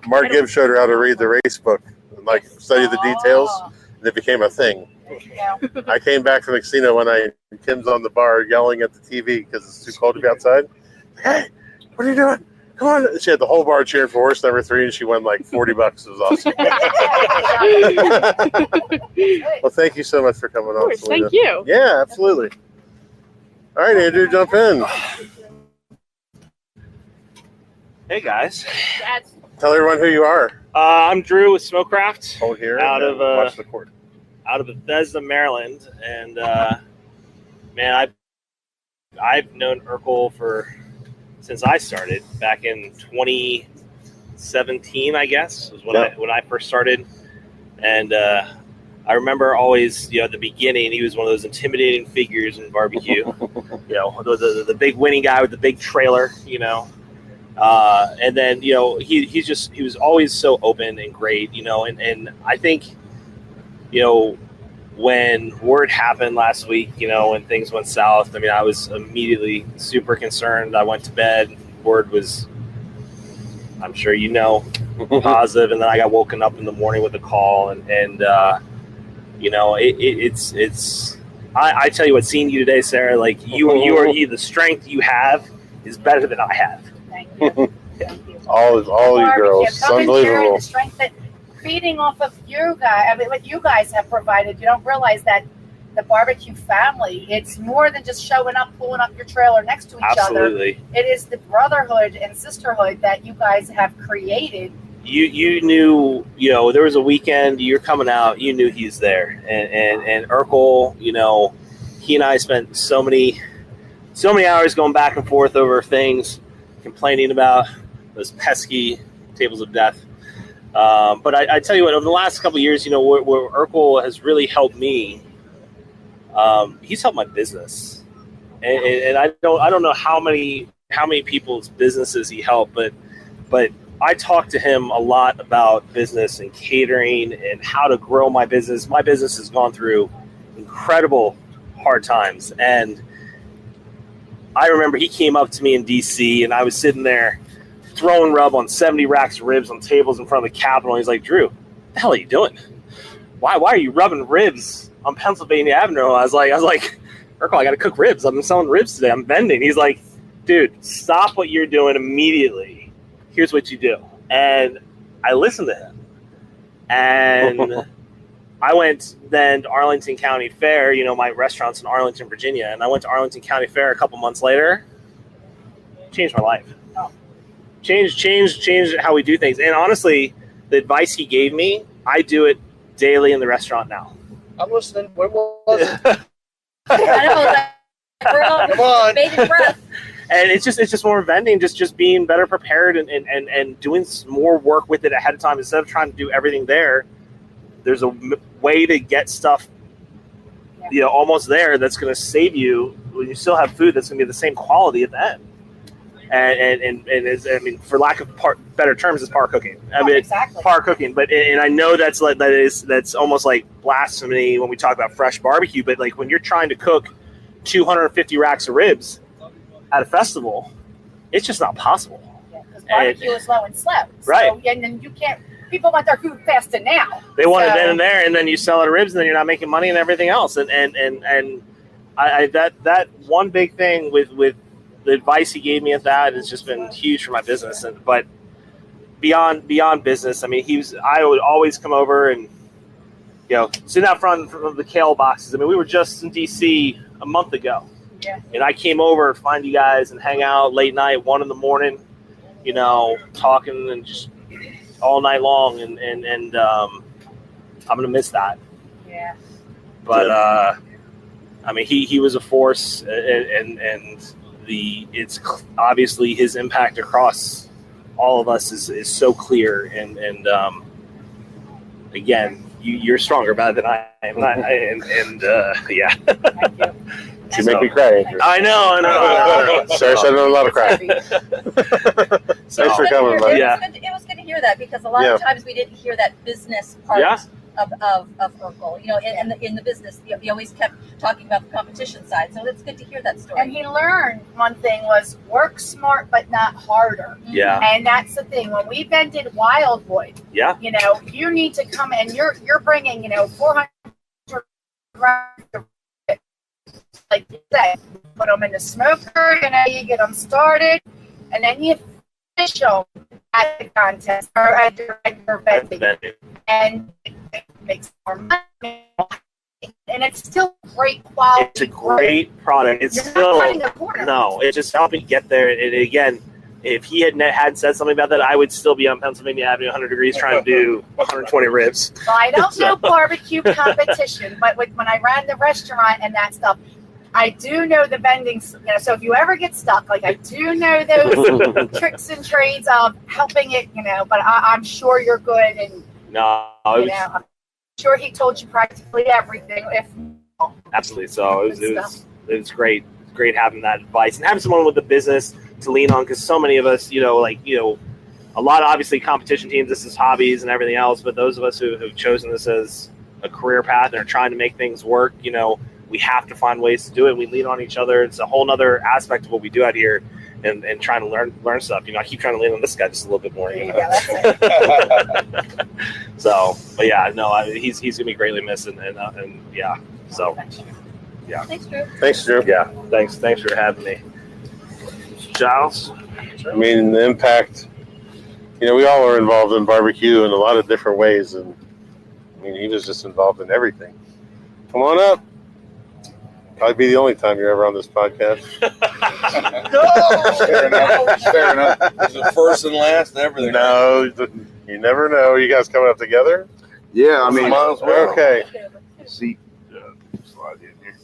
Mark Gibbs showed her how to read the race book and like study the details, and it became a thing. Yeah. I came back from the casino one night, and Kim's on the bar yelling at the TV because it's too cold to be outside. Hey, what are you doing? Come on! She had the whole bar cheering for horse number 3, and she won like $40. It was awesome. Well, thank you so much for coming Of on. course, Selena. thank you. Yeah, absolutely. All right, Andrew, jump in. Hey guys, Tell everyone who you are. I'm Drew with Smokecraft Hold here. Out and of, watch the court. out of Bethesda, Maryland, and man, I've known Ercole since I started back in 2017, I guess was when I first started, and I remember always, at the beginning, he was one of those intimidating figures in barbecue. The big winning guy with the big trailer, and then, he was always so open and great, and I think, when word happened last week, when things went south, I mean, I was immediately super concerned. I went to bed, word was, I'm sure positive, and then I got woken up in the morning with a call, and it's I tell you what, seeing you today, Sarah, like the strength you have is better than I have. Thank you. All you girls, Coming here and unbelievable. the strength that feeding off of you guys, I mean, what you guys have provided. You don't realize that the barbecue family, it's more than just showing up, pulling up your trailer next to each Absolutely. other. It is the brotherhood and sisterhood that you guys have created. You knew, there was a weekend, you're coming out, you knew he's there. And Ercole, he and I spent so many hours going back and forth over things, complaining about those pesky tables of death. But I tell you what, over the last couple of years, where Ercole has really helped me, he's helped my business. And I don't know how many people's businesses he helped, but I talk to him a lot about business and catering and how to grow my business. My business has gone through incredible hard times. And I remember he came up to me in DC, and I was sitting there throwing rub on 70 racks of ribs on tables in front of the Capitol. And he's like, Drew, what the hell are you doing? Why are you rubbing ribs on Pennsylvania Avenue? I was like, Ercole, I got to cook ribs. I'm selling ribs today. I'm vending. He's like, dude, stop what you're doing immediately. Here's what you do. And I listened to him. And I went then to Arlington County Fair, my restaurant's in Arlington, Virginia. And I went to Arlington County Fair a couple months later. Changed my life. Changed how we do things. And honestly, the advice he gave me, I do it daily in the restaurant now. I'm listening. What was it? I know that. Come on. Bated breath. And it's just more vending, just being better prepared and doing more work with it ahead of time instead of trying to do everything there. There's a way to get stuff, almost there that's going to save you when you still have food that's going to be the same quality at the end. And it's, I mean, for lack of better terms, it's par cooking. I mean, Exactly. par cooking. But and I know that's almost like blasphemy when we talk about fresh barbecue. But like when you're trying to cook 250 racks of ribs at a festival, it's just not possible. Because barbecue is low and slow. Right. So, and then you can't. People want their food fast and now. They want it then and there, and then you sell it at ribs, and then you're not making money and everything else. And I that one big thing with the advice he gave me at that has just been huge for my business. But beyond business, I mean, I would always come over and sit out front of the kale boxes. I mean, we were just in DC a month ago, Yeah. And I came over to find you guys and hang out late night, 1 a.m, you know, talking and just all night long. And I'm going to miss that. Yeah. But, I mean, he was a force, and it's obviously his impact across all of us is so clear. And again, you're stronger about it than I am. Yeah. Thank you. You make me cry, Andrew. I know. Sarah said a lot of cry. So, Thanks for coming, buddy. Yeah. It was good to hear that because a lot of times we didn't hear that business part Yeah. of Ercole. You know, in the business, you always kept talking about the competition side. So it's good to hear that story. And he learned one thing was work smart but not harder. Yeah. And that's the thing. When we vended Wildwood, Yeah. you know, you need to come and you're bringing, you know, 400 rounds of, like you said, put them in the smoker, you know, you get them started, and then you finish them at the contest or at your vending. And it makes more money. And it's still great quality. It's a great product. It's You're not still cutting a corner. no. It's just helping get there. And again, if he had said something about that, I would still be on Pennsylvania Avenue, 100 degrees, trying to do 120 ribs. Well, I don't know barbecue competition, but when I ran the restaurant and that stuff, I do know the vending. You know, so if you ever get stuck, like I do know those tricks and trades of helping it. You know, but I'm sure you're good, and No, you know, I'm sure he told you practically everything. If absolutely. So it was great having that advice and having someone with the business to lean on, because so many of us, you know, like, you know, a lot of obviously competition teams, this is hobbies and everything else, but those of us who have chosen this as a career path and are trying to make things work, you know, we have to find ways to do it. We lean on each other. It's a whole nother aspect of what we do out here, and trying to learn stuff. You know, I keep trying to lean on this guy just a little bit more. You know? So, but yeah, no, he's gonna be greatly missed, and yeah. So, yeah. Thanks, Drew. Thanks, Drew. Yeah, thanks for having me, Giles. I mean, the impact, you know, we all are involved in barbecue in a lot of different ways. And I mean, he was just involved in everything. Come on up. Probably be the only time you're ever on this podcast. Fair enough. Fair enough. It's the first and last and everything. No, you never know. You guys coming up together? Yeah, I mean, Might as well. Okay. see, slide in here.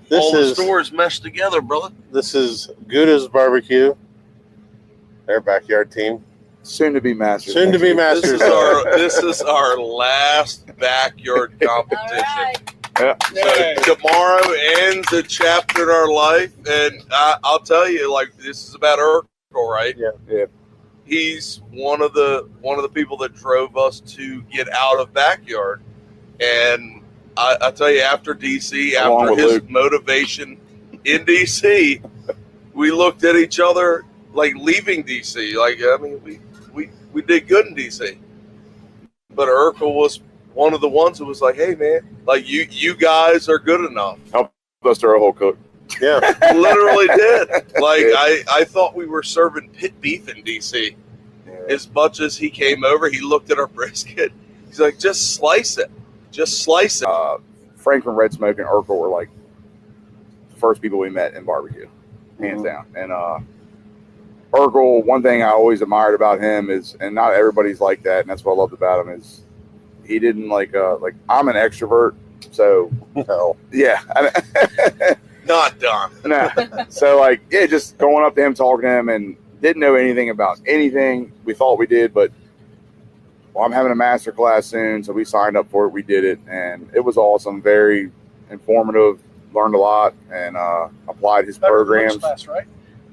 This All the is stores meshed together, brother. this is Gouda's Barbecue, their backyard team. Soon to be masters. Soon to be This masters. is our last backyard competition. All right. So tomorrow ends a chapter in our life, and I'll tell you, like, this is about Ercole, right? Yeah. Yeah. He's one of the people that drove us to get out of backyard, and I tell you, after DC, Along after with his Luke. motivation in DC, we looked at each other like leaving DC. Like, I mean, we did good in DC, but Ercole was one of the ones who was like, "Hey, man, like you guys are good enough." Help us throw a whole cook. Yeah. Literally did. Like, I thought we were serving pit beef in DC. As much as he came over, he looked at our brisket. He's like, "Just slice it. Just slice it." Frank from Red Smoke and Ercole were like the first people we met in barbecue, hands down. And Ercole, one thing I always admired about him is, and not everybody's like that, and that's what I loved about him, is he didn't like I'm an extrovert, so No. yeah, Not done. nah. So like yeah, just going up to him, talking to him, and didn't know anything about anything. We thought we did, but I'm having a master class soon, so we signed up for it. We did it, and it was awesome. Very informative. Learned a lot, and applied his programs. Class, right?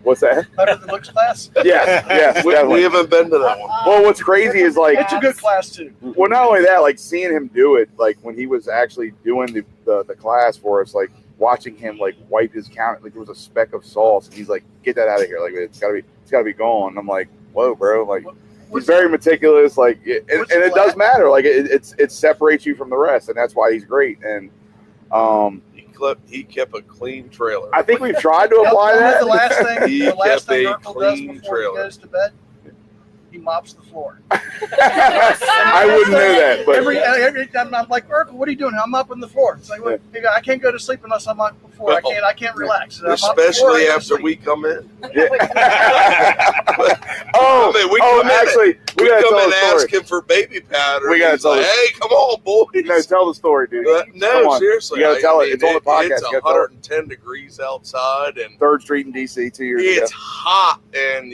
What's that? Better than looks class. Yes, We definitely. haven't been to that one. Well, what's crazy is like, It's a good class too. well, not only that, like seeing him do it, like when he was actually doing the class for us, like watching him like wipe his counter, like there was a speck of sauce, and he's like, "Get that out of here! Like it's gotta be gone." And I'm like, "Whoa, bro!" Like he's very meticulous, like, and it does matter. Like it separates you from the rest, and that's why he's great. And He kept a clean trailer. I think we've tried to apply that. The last thing, He the last kept thing a Ercole does clean before trailer. he goes to bed, he mops the floor. I wouldn't know that, but Every time I'm like, Ercole, what are you doing? I'm mopping the floor. It's like, wait, I can't go to sleep unless I'm mopping the floor. I can't relax. And I mop the floor, Especially I go to after sleep. we come in. Actually, we gotta come tell in the story. asking for baby powder. We gotta He's tell like, the- hey, come on, boys. No, tell the story, dude. Come No, on. seriously. You gotta tell it. It's on the podcast. It's You gotta tell it. 110 degrees outside, and 3rd Street in DC 2 years it's ago. hot. And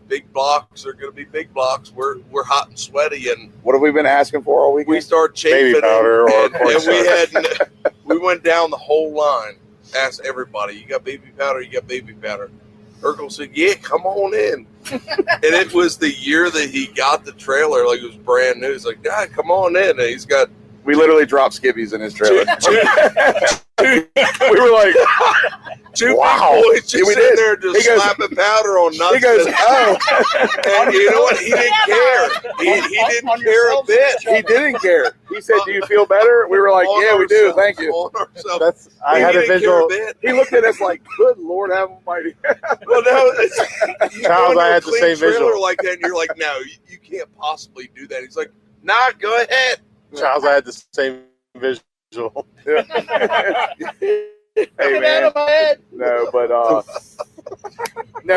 big blocks are going to be big blocks. We're hot and sweaty, and What have we been asking for all weekend? we start chafing. Baby powder or and we went down the whole line. Asked everybody, you got baby powder? You got baby powder? Ercole said, yeah, come on in. And it was the year that he got the trailer, like it was brand new. He's like, yeah, come on in. And he's got We literally dropped skivvies in his trailer. We were like, two wow. big boys just Yeah, we sitting did. there just He goes- slapping powder on nuts. he goes, oh. And you know what? He didn't care. He didn't care a bit. He didn't care. He said, do you feel better? We were like, On yeah, we do. ourselves, Thank you. on ourselves. That's I He had a didn't visual. care a bit. He looked at us like, good Lord, have almighty. Well, no, you Charles, go into I a had the clean same trailer visual. like that, and you're like, no, you can't possibly do that. He's like, nah, go ahead. Charles, I had the same visual. Hey, man. No,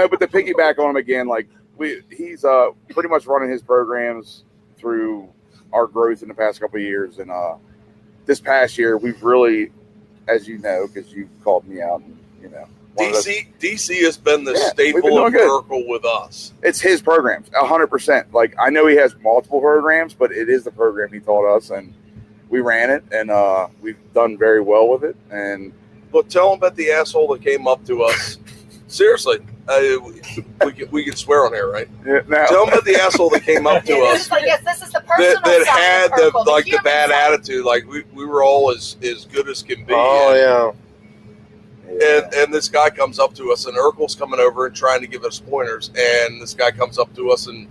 but to piggyback on him again, like he's pretty much running his programs through our growth in the past couple of years, and this past year we've really, as you know, because you called me out, and DC has been the Yeah, we've staple been doing of good. Ercole with us. it's his programs, 100%. Like I know he has multiple programs, but it is the program he taught us, and we ran it, and we've done very well with it, and. But tell him about the asshole that came up to us. Seriously, we can swear on here, right? Yeah, now, Tell him about the asshole that came up to us Yes, this is the personal that side had of Ercole, the human bad side. attitude. Like we were all as good as can be. Oh yeah. And this guy comes up to us, and Ercole's coming over and trying to give us pointers. And this guy comes up to us, and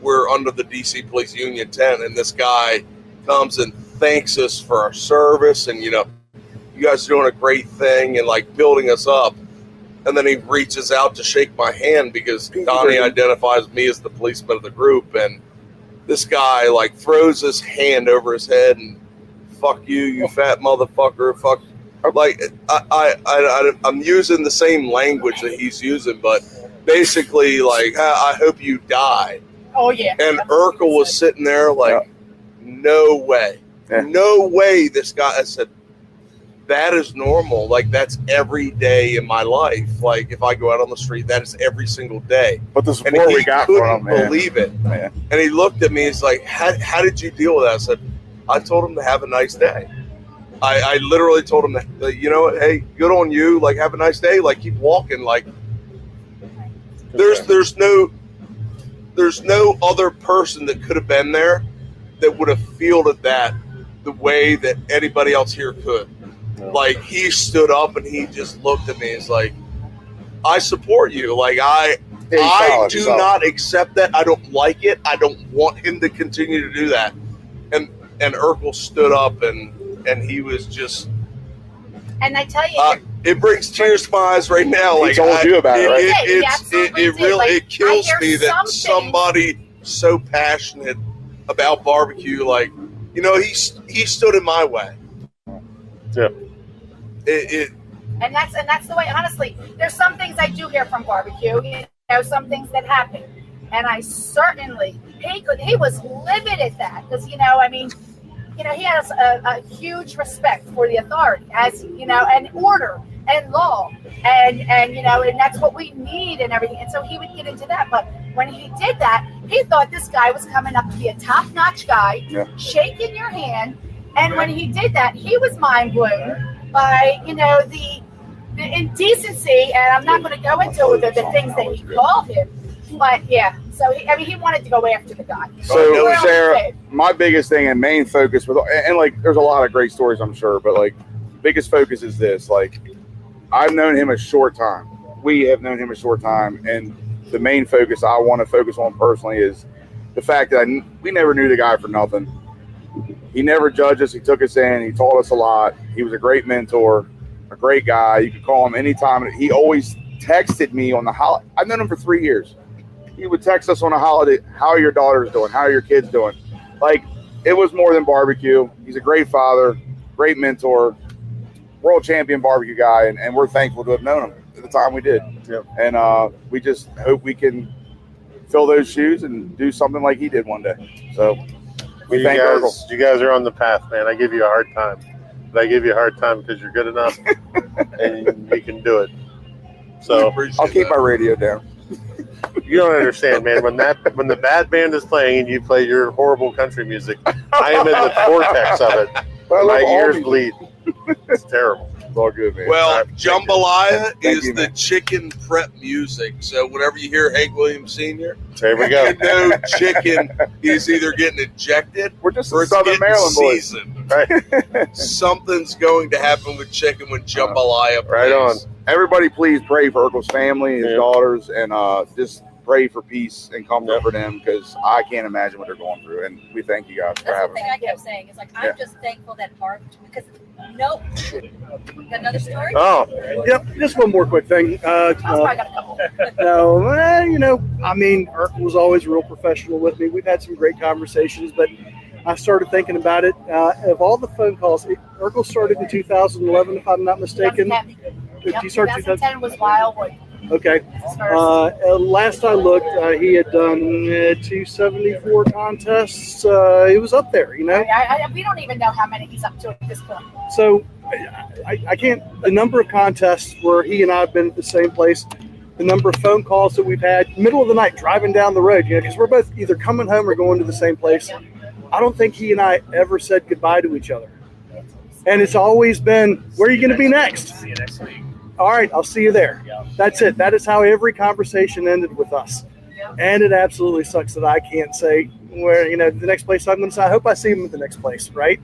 we're under the DC Police Union 10. And this guy comes and thanks us for our service, and you guys are doing a great thing, and like building us up. And then he reaches out to shake my hand because Donnie identifies me as the policeman of the group. And this guy like throws his hand over his head and fuck you, you fat motherfucker. Fuck. Like I'm using the same language that he's using, but basically like, I hope you die. Oh yeah. And Ercole was sitting there like, no way. Yeah. No way this guy, I said, that is normal. Like that's every day in my life. Like if I go out on the street, that is every single day. But the And support he we got couldn't from him, man. believe it. Yeah. And he looked at me. He's like, "How did you deal with that?" I said, "I told him to have a nice day. I literally told him that, you know what? Hey, good on you. Like have a nice day. Like keep walking. Like there's no other person that could have been there that would have fielded that the way that anybody else here could. Like he stood up and he just looked at me. He's like, I support you. Like I do not accept that. I don't like it. I don't want him to continue to do that. And Ercole stood up and he was just. And I tell you, it brings tears to my eyes right now. He Like told you about it, right? It really kills me that somebody so passionate about barbecue, like he stood in my way. Yeah. and that's the way. Honestly, there's some things I do hear from barbecue. Some things that happen, and I certainly he was livid at that because he has a huge respect for the authority, as and order and law, and that's what we need and everything. And so he would get into that. But when he did that, he thought this guy was coming up to be a top-notch guy, shaking your hand. And when he did that, he was mind blown by the indecency. And I'm not going to go into the things that he called him, but yeah. So he wanted to go after the guy. So Sarah, my biggest thing and main focus and like there's a lot of great stories I'm sure, but like biggest focus is this. Like I've known him a short time. We have known him a short time, and the main focus I want to focus on personally is the fact that we never knew the guy for nothing. He never judged us. He took us in. He taught us a lot. He was a great mentor, a great guy. You could call him anytime. He always texted me on the holiday. I've known him for 3 years. he would text us on a holiday, how are your daughters doing? How are your kids doing? Like, it was more than barbecue. He's a great father, great mentor, world champion barbecue guy, and we're thankful to have known him at the time we did. Yep. And we just hope we can fill those shoes and do something like he did one day. So we you thank Ercole. guys are on the path, man. I give you a hard time. But I give you a hard time because you're good enough and you can do it. So I'll keep my radio down. you don't understand, man. When the bad band is playing and you play your horrible country music, I am in the vortex of it. My ears bleed. It's terrible. It's all good, man. Well, jambalaya Thank is you, the man. chicken prep music. So whenever you hear Hank Williams Sr., There we go. you know chicken is either getting ejected We're just or it's Southern getting Maryland boys. seasoned. Right. Something's going to happen with chicken when jambalaya plays. Right on. Everybody, please pray for Ercole's family, his daughters, and just pray for peace and comfort for them, because I can't imagine what they're going through. And we thank you guys for That's the having thing us. I kept saying. It's like, I'm just thankful that because got another story? Oh, Yep, just one more quick thing. I got a couple. I mean, Ercole was always real professional with me. We've had some great conversations, but I started thinking about it. Of all the phone calls, Ercole started in 2011, if I'm not mistaken. 2010. Did you start 2010 was Wildwood. Okay. His first. Last I looked, he had done 274 contests. He was up there, you know. We don't even know how many he's up to at this point. So I can't. The number of contests where he and I have been at the same place, the number of phone calls that we've had, middle of the night driving down the road, you know, because we're both either coming home or going to the same place. I don't think he and I ever said goodbye to each other. And it's always been, where are you going to be next? See you next week. All right, I'll see you there. That's it. That is how every conversation ended with us. And it absolutely sucks that I can't say where, you know, the next place I'm going to say, I hope I see him at the next place, right?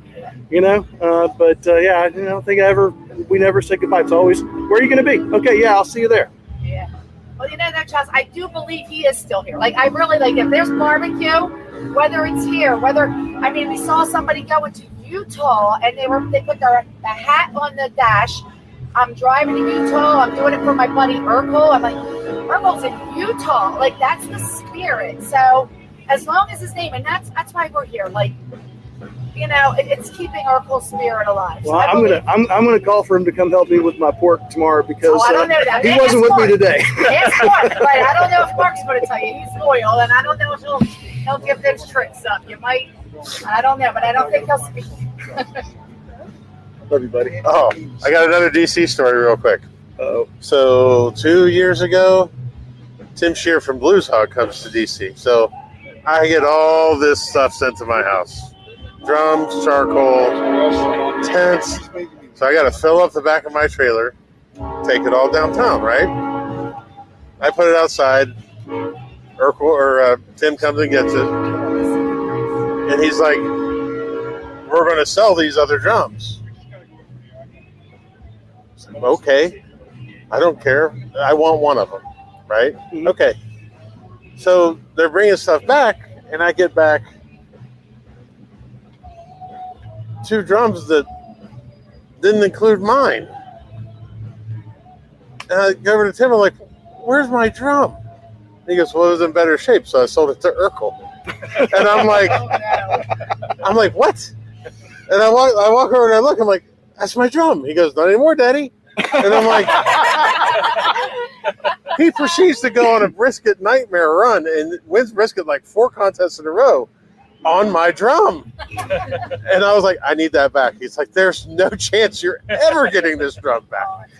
You know, yeah, I don't think we never say goodbye. It's always, where are you going to be? Okay, yeah, I'll see you there. Yeah. Well, you know, no, Charles, I do believe he is still here. Like, I really, like, if there's barbecue, whether it's here, we saw somebody go into Utah and they put the hat on the dash. I'm driving to Utah. I'm doing it for my buddy Ercole. I'm like, Ercole's in Utah. Like, that's the spirit. So as long as his name, and that's why we're here. Like, you know, it's keeping Ercole's spirit alive. So well, I'm gonna call for him to come help me with my pork tomorrow because I don't know that. he wasn't with me today. It's Mark, but I don't know if Mark's going to tell you. He's loyal, and I don't know if he'll give those tricks up. You might, I don't know, but I don't think he'll speak. Love you, buddy. Oh, I got another DC story real quick. Uh-oh. So 2 years ago, Tim Shear from Blues Hog comes to DC. So I get all this stuff sent to my house. Drums, charcoal, tents. So I got to fill up the back of my trailer, take it all downtown, right? I put it outside. Tim comes and gets it. And he's like, we're going to sell these other drums. Okay, I don't care. I want one of them, right? Okay. So they're bringing stuff back, and I get back 2 drums that didn't include mine. And I go over to Tim, I'm like, where's my drum? And he goes, well, it was in better shape, so I sold it to Ercole. And I'm like, what? And I walk over and I look, I'm like, that's my drum. He goes, not anymore, Daddy. And I'm like, he proceeds to go on a brisket nightmare run and wins brisket like 4 contests in a row on my drum. And I was like, I need that back. He's like, there's no chance you're ever getting this drum back.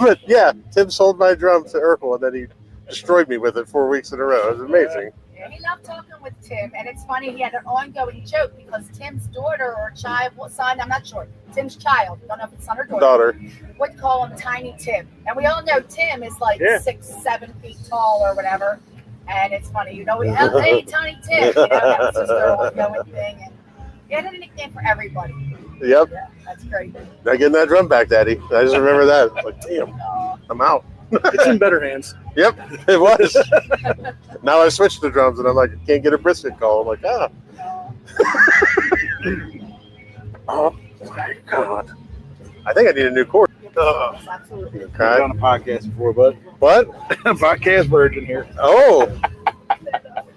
But yeah, Tim sold my drum to Ercole and then he destroyed me with it 4 weeks in a row. It was amazing. He loved talking with Tim, and it's funny, he had an ongoing joke because Tim's daughter or child, son, I'm not sure, Tim's child, don't know if it's son or daughter, would call him Tiny Tim. And we all know Tim is like 6-7 feet tall or whatever. And it's funny, you know, hey, Tiny Tim, you know, that was his ongoing thing. And he had a nickname for everybody. Yep. Yeah, that's great. Not getting that drum back, Daddy. I just remember that. Like, damn, I'm out. It's in better hands. Yep, it was. Now I switched to drums, and I'm like, I can't get a brisket call. I'm like, oh my God. I think I need a new cord. Absolutely. I've done a podcast before, bud. What? Podcast virgin here. Oh.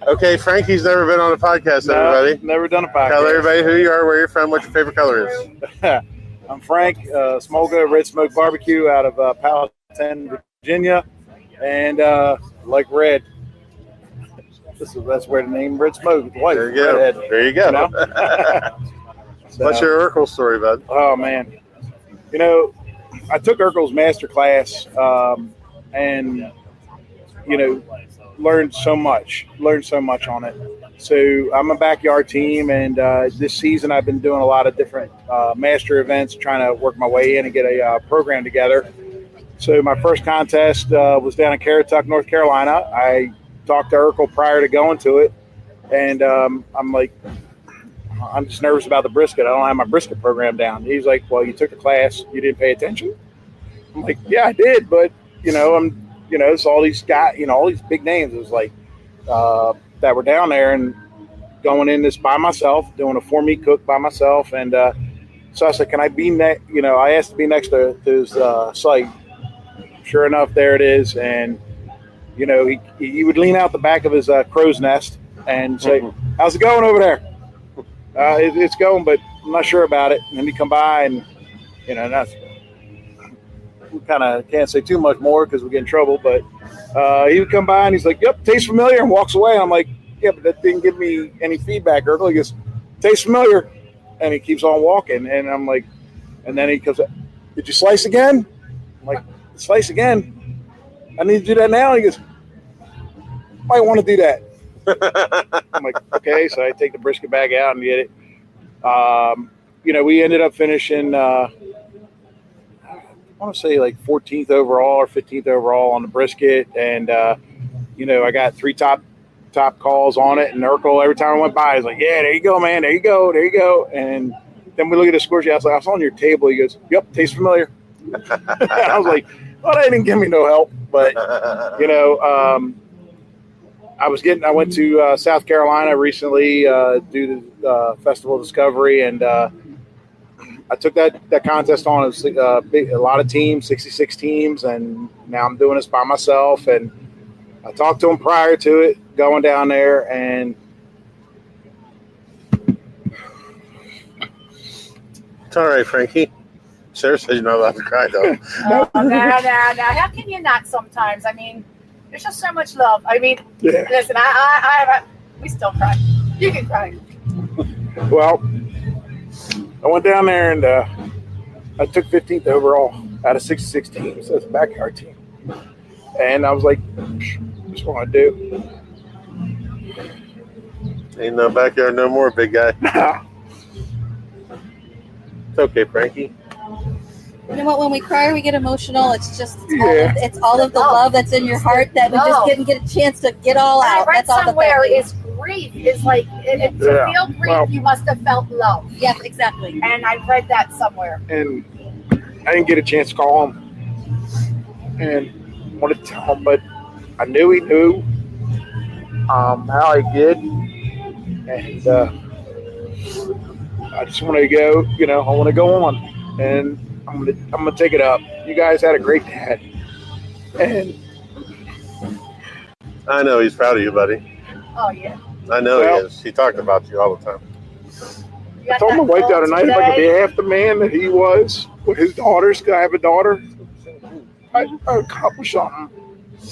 Okay, Frankie's never been on a podcast, everybody. Never done a podcast. Tell everybody who you are, where you're from, what your favorite color is. I'm Frank, Smolga Red Smoke Barbecue out of Powhatan, Virginia, and like red. That's where the name Red Smoke. There you go. Redhead, there you go. know? What's your Ercole story, bud? Oh man, I took Ercole's master class, and learned so much on it. So I'm a backyard team, and this season I've been doing a lot of different master events, trying to work my way in and get a program together. So my first contest was down in Carrotuck, North Carolina. I talked to Ercole prior to going to it, and I'm like, I'm just nervous about the brisket. I don't have my brisket program down. He's like, well, you took the class, you didn't pay attention? I'm like, yeah, I did, but it's all these guys, all these big names. It was like that were down there and going in this by myself, doing a 4-meat cook by myself. And so I said, can I be next? I asked to be next to his site. Sure enough, there it is. And, he would lean out the back of his crow's nest and say, how's it going over there? It's going, but I'm not sure about it. And then he'd come by and, we kind of can't say too much more because we get in trouble, but he would come by and he's like, yep, tastes familiar, and walks away. And I'm like, yeah, but that didn't give me any feedback, Ercole. He goes, tastes familiar. And he keeps on walking. And I'm like, and then he comes up, did you slice again? I'm like, slice again? I need to do that now? He goes, might want to do that. I'm like, okay. So I take the brisket bag out and get it. We ended up finishing, I want to say like 14th overall or 15th overall on the brisket. And, I got 3 top calls on it. And Ercole, every time I went by, he's like, yeah, there you go, man. There you go. There you go. And then we look at the score sheet. I was like, I was on your table. He goes, yep, tastes familiar. I was like, well, they didn't give me no help. But, I went to South Carolina recently due to Festival of Discovery, and I took that contest on. It was a lot of teams, 66 teams, and now I'm doing this by myself. And I talked to him prior to it, going down there, and It's all right, Frankie. Sarah says you're not allowed to cry, though. No. How can you not sometimes? I mean, there's just so much love. I mean, Listen, we still cry. You can cry. Well, I went down there and I took 15th overall out of 66 teams. That's a backyard team. And I was like, that's what I do. Ain't no backyard no more, big guy. It's okay, Frankie. You know what? When we cry or we get emotional, it's all of the love that's in your heart that we just didn't get a chance to get all out. I read That's all somewhere is grief is like to feel grief, you must have felt love. Yes, exactly. And I read that somewhere. And I didn't get a chance to call him and wanted to tell him, but I knew he knew how I did, and I just want to go. I want to go on, and I'm gonna take it up. You guys had a great dad, and I know he's proud of you, buddy. Oh yeah. I know he is. He talked about you all the time. I told my wife the other night if I could be half the man that he was with his daughters, because I have a daughter, I accomplished something.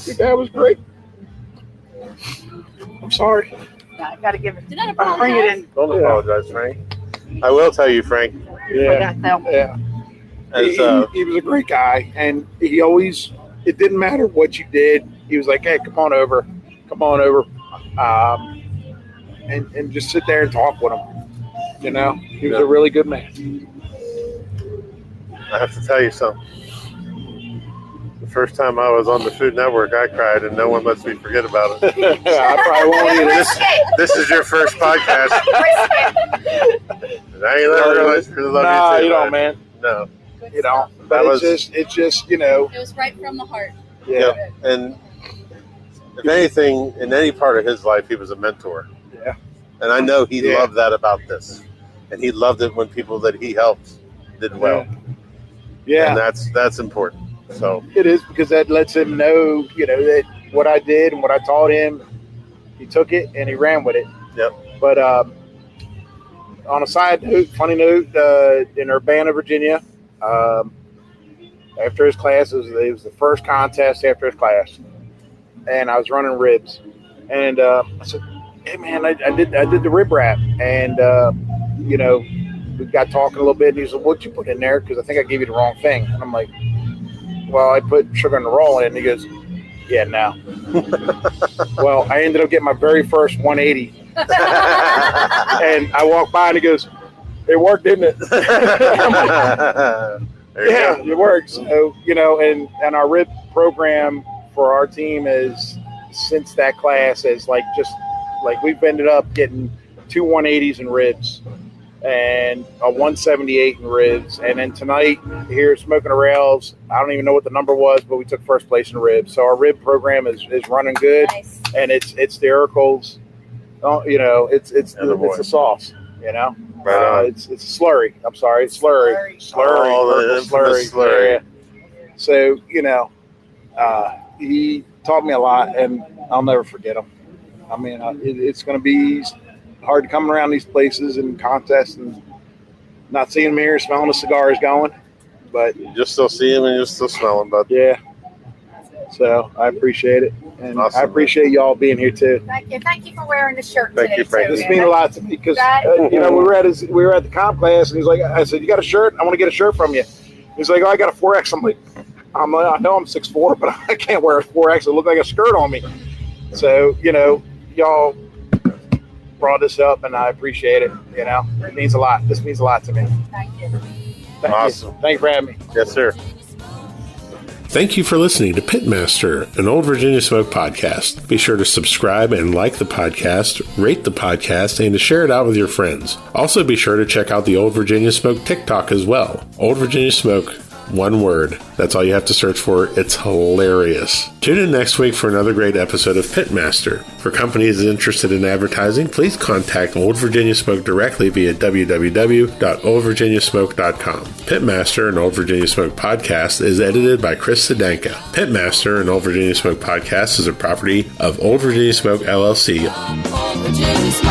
Your dad was great. I'm sorry. Yeah, I gotta give it. Did not I'll bring it in. Don't apologize, Frank. I will tell you, Frank. Yeah. He was a great guy, and he always, it didn't matter what you did. He was like, hey, come on over. And just sit there and talk with him. He was a really good man. I have to tell you something. The first time I was on the Food Network, I cried, and no one lets me forget about it. I probably won't either. This is your first podcast. And I ain't never realized you love No, you too, you don't, man. No. You don't. But it's just. It was right from the heart. Yeah. And if anything, in any part of his life, he was a mentor. Yeah. And I know he loved that about this. And he loved it when people that he helped did well. Yeah. And that's important. So it is, because that lets him know, that what I did and what I taught him, he took it and he ran with it. Yep. But on a side note, funny note, in Urbana, Virginia, after his class, it was the first contest after his class, and I was running ribs, and I said, "Hey man, I did the rib wrap," and you know, we got talking a little bit, and he said, "What'd you put in there? Because I think I gave you the wrong thing." And I'm like, "Well, I put sugar in the roll in," and he goes, "Yeah, no." Well, I ended up getting my very first 180, and I walked by, and he goes, "It worked, didn't it?" Yeah, it works. So, you know, and our rib program for our team is, since that class, is like we've ended up getting 2 180s in ribs and a 178 in ribs. And then tonight here Smoking the Rails, I don't even know what the number was, but we took first place in ribs. So our rib program is running good. Nice. And it's the Ercole's, you know, it's the sauce, you know. Right on. It's a slurry. I'm sorry, it's slurry. Oh, the infamous slurry. Yeah. So, you know, he taught me a lot, and I'll never forget him. I mean, it's going to be hard to come around these places and contests and not seeing him here, smelling the cigars going, but you still see him and you still smell him, bud. Yeah. So I appreciate it, and Awesome, I appreciate y'all being here too. Thank you for wearing the shirt Thank today. you, Frank. too, This man. means a lot to me because That- you know we were at the comp class, and he's like, I said, "You got a shirt? I want to get a shirt from you." He's like, "Oh, I got a 4X." I'm like, I know I'm 6'4", but I can't wear a 4X. It look like a skirt on me. So, you know, y'all brought this up, and I appreciate it. You know, it means a lot. This means a lot to me. Thank you. Thank Awesome. you. Thank you for having me. Yes, sir. Thank you for listening to Pitmaster, an Old Virginia Smoke podcast. Be sure to subscribe and like the podcast, rate the podcast, and to share it out with your friends. Also be sure to check out the Old Virginia Smoke TikTok as well. Old Virginia Smoke, one word. That's all you have to search for. It's hilarious. Tune in next week for another great episode of Pitmaster. For companies interested in advertising, please contact Old Virginia Smoke directly via www.oldvirginiasmoke.com. Pitmaster, an Old Virginia Smoke podcast, is edited by Chris Sedanka. Pitmaster, an Old Virginia Smoke podcast, is a property of Old Virginia Smoke LLC. Old Virginia Smoke.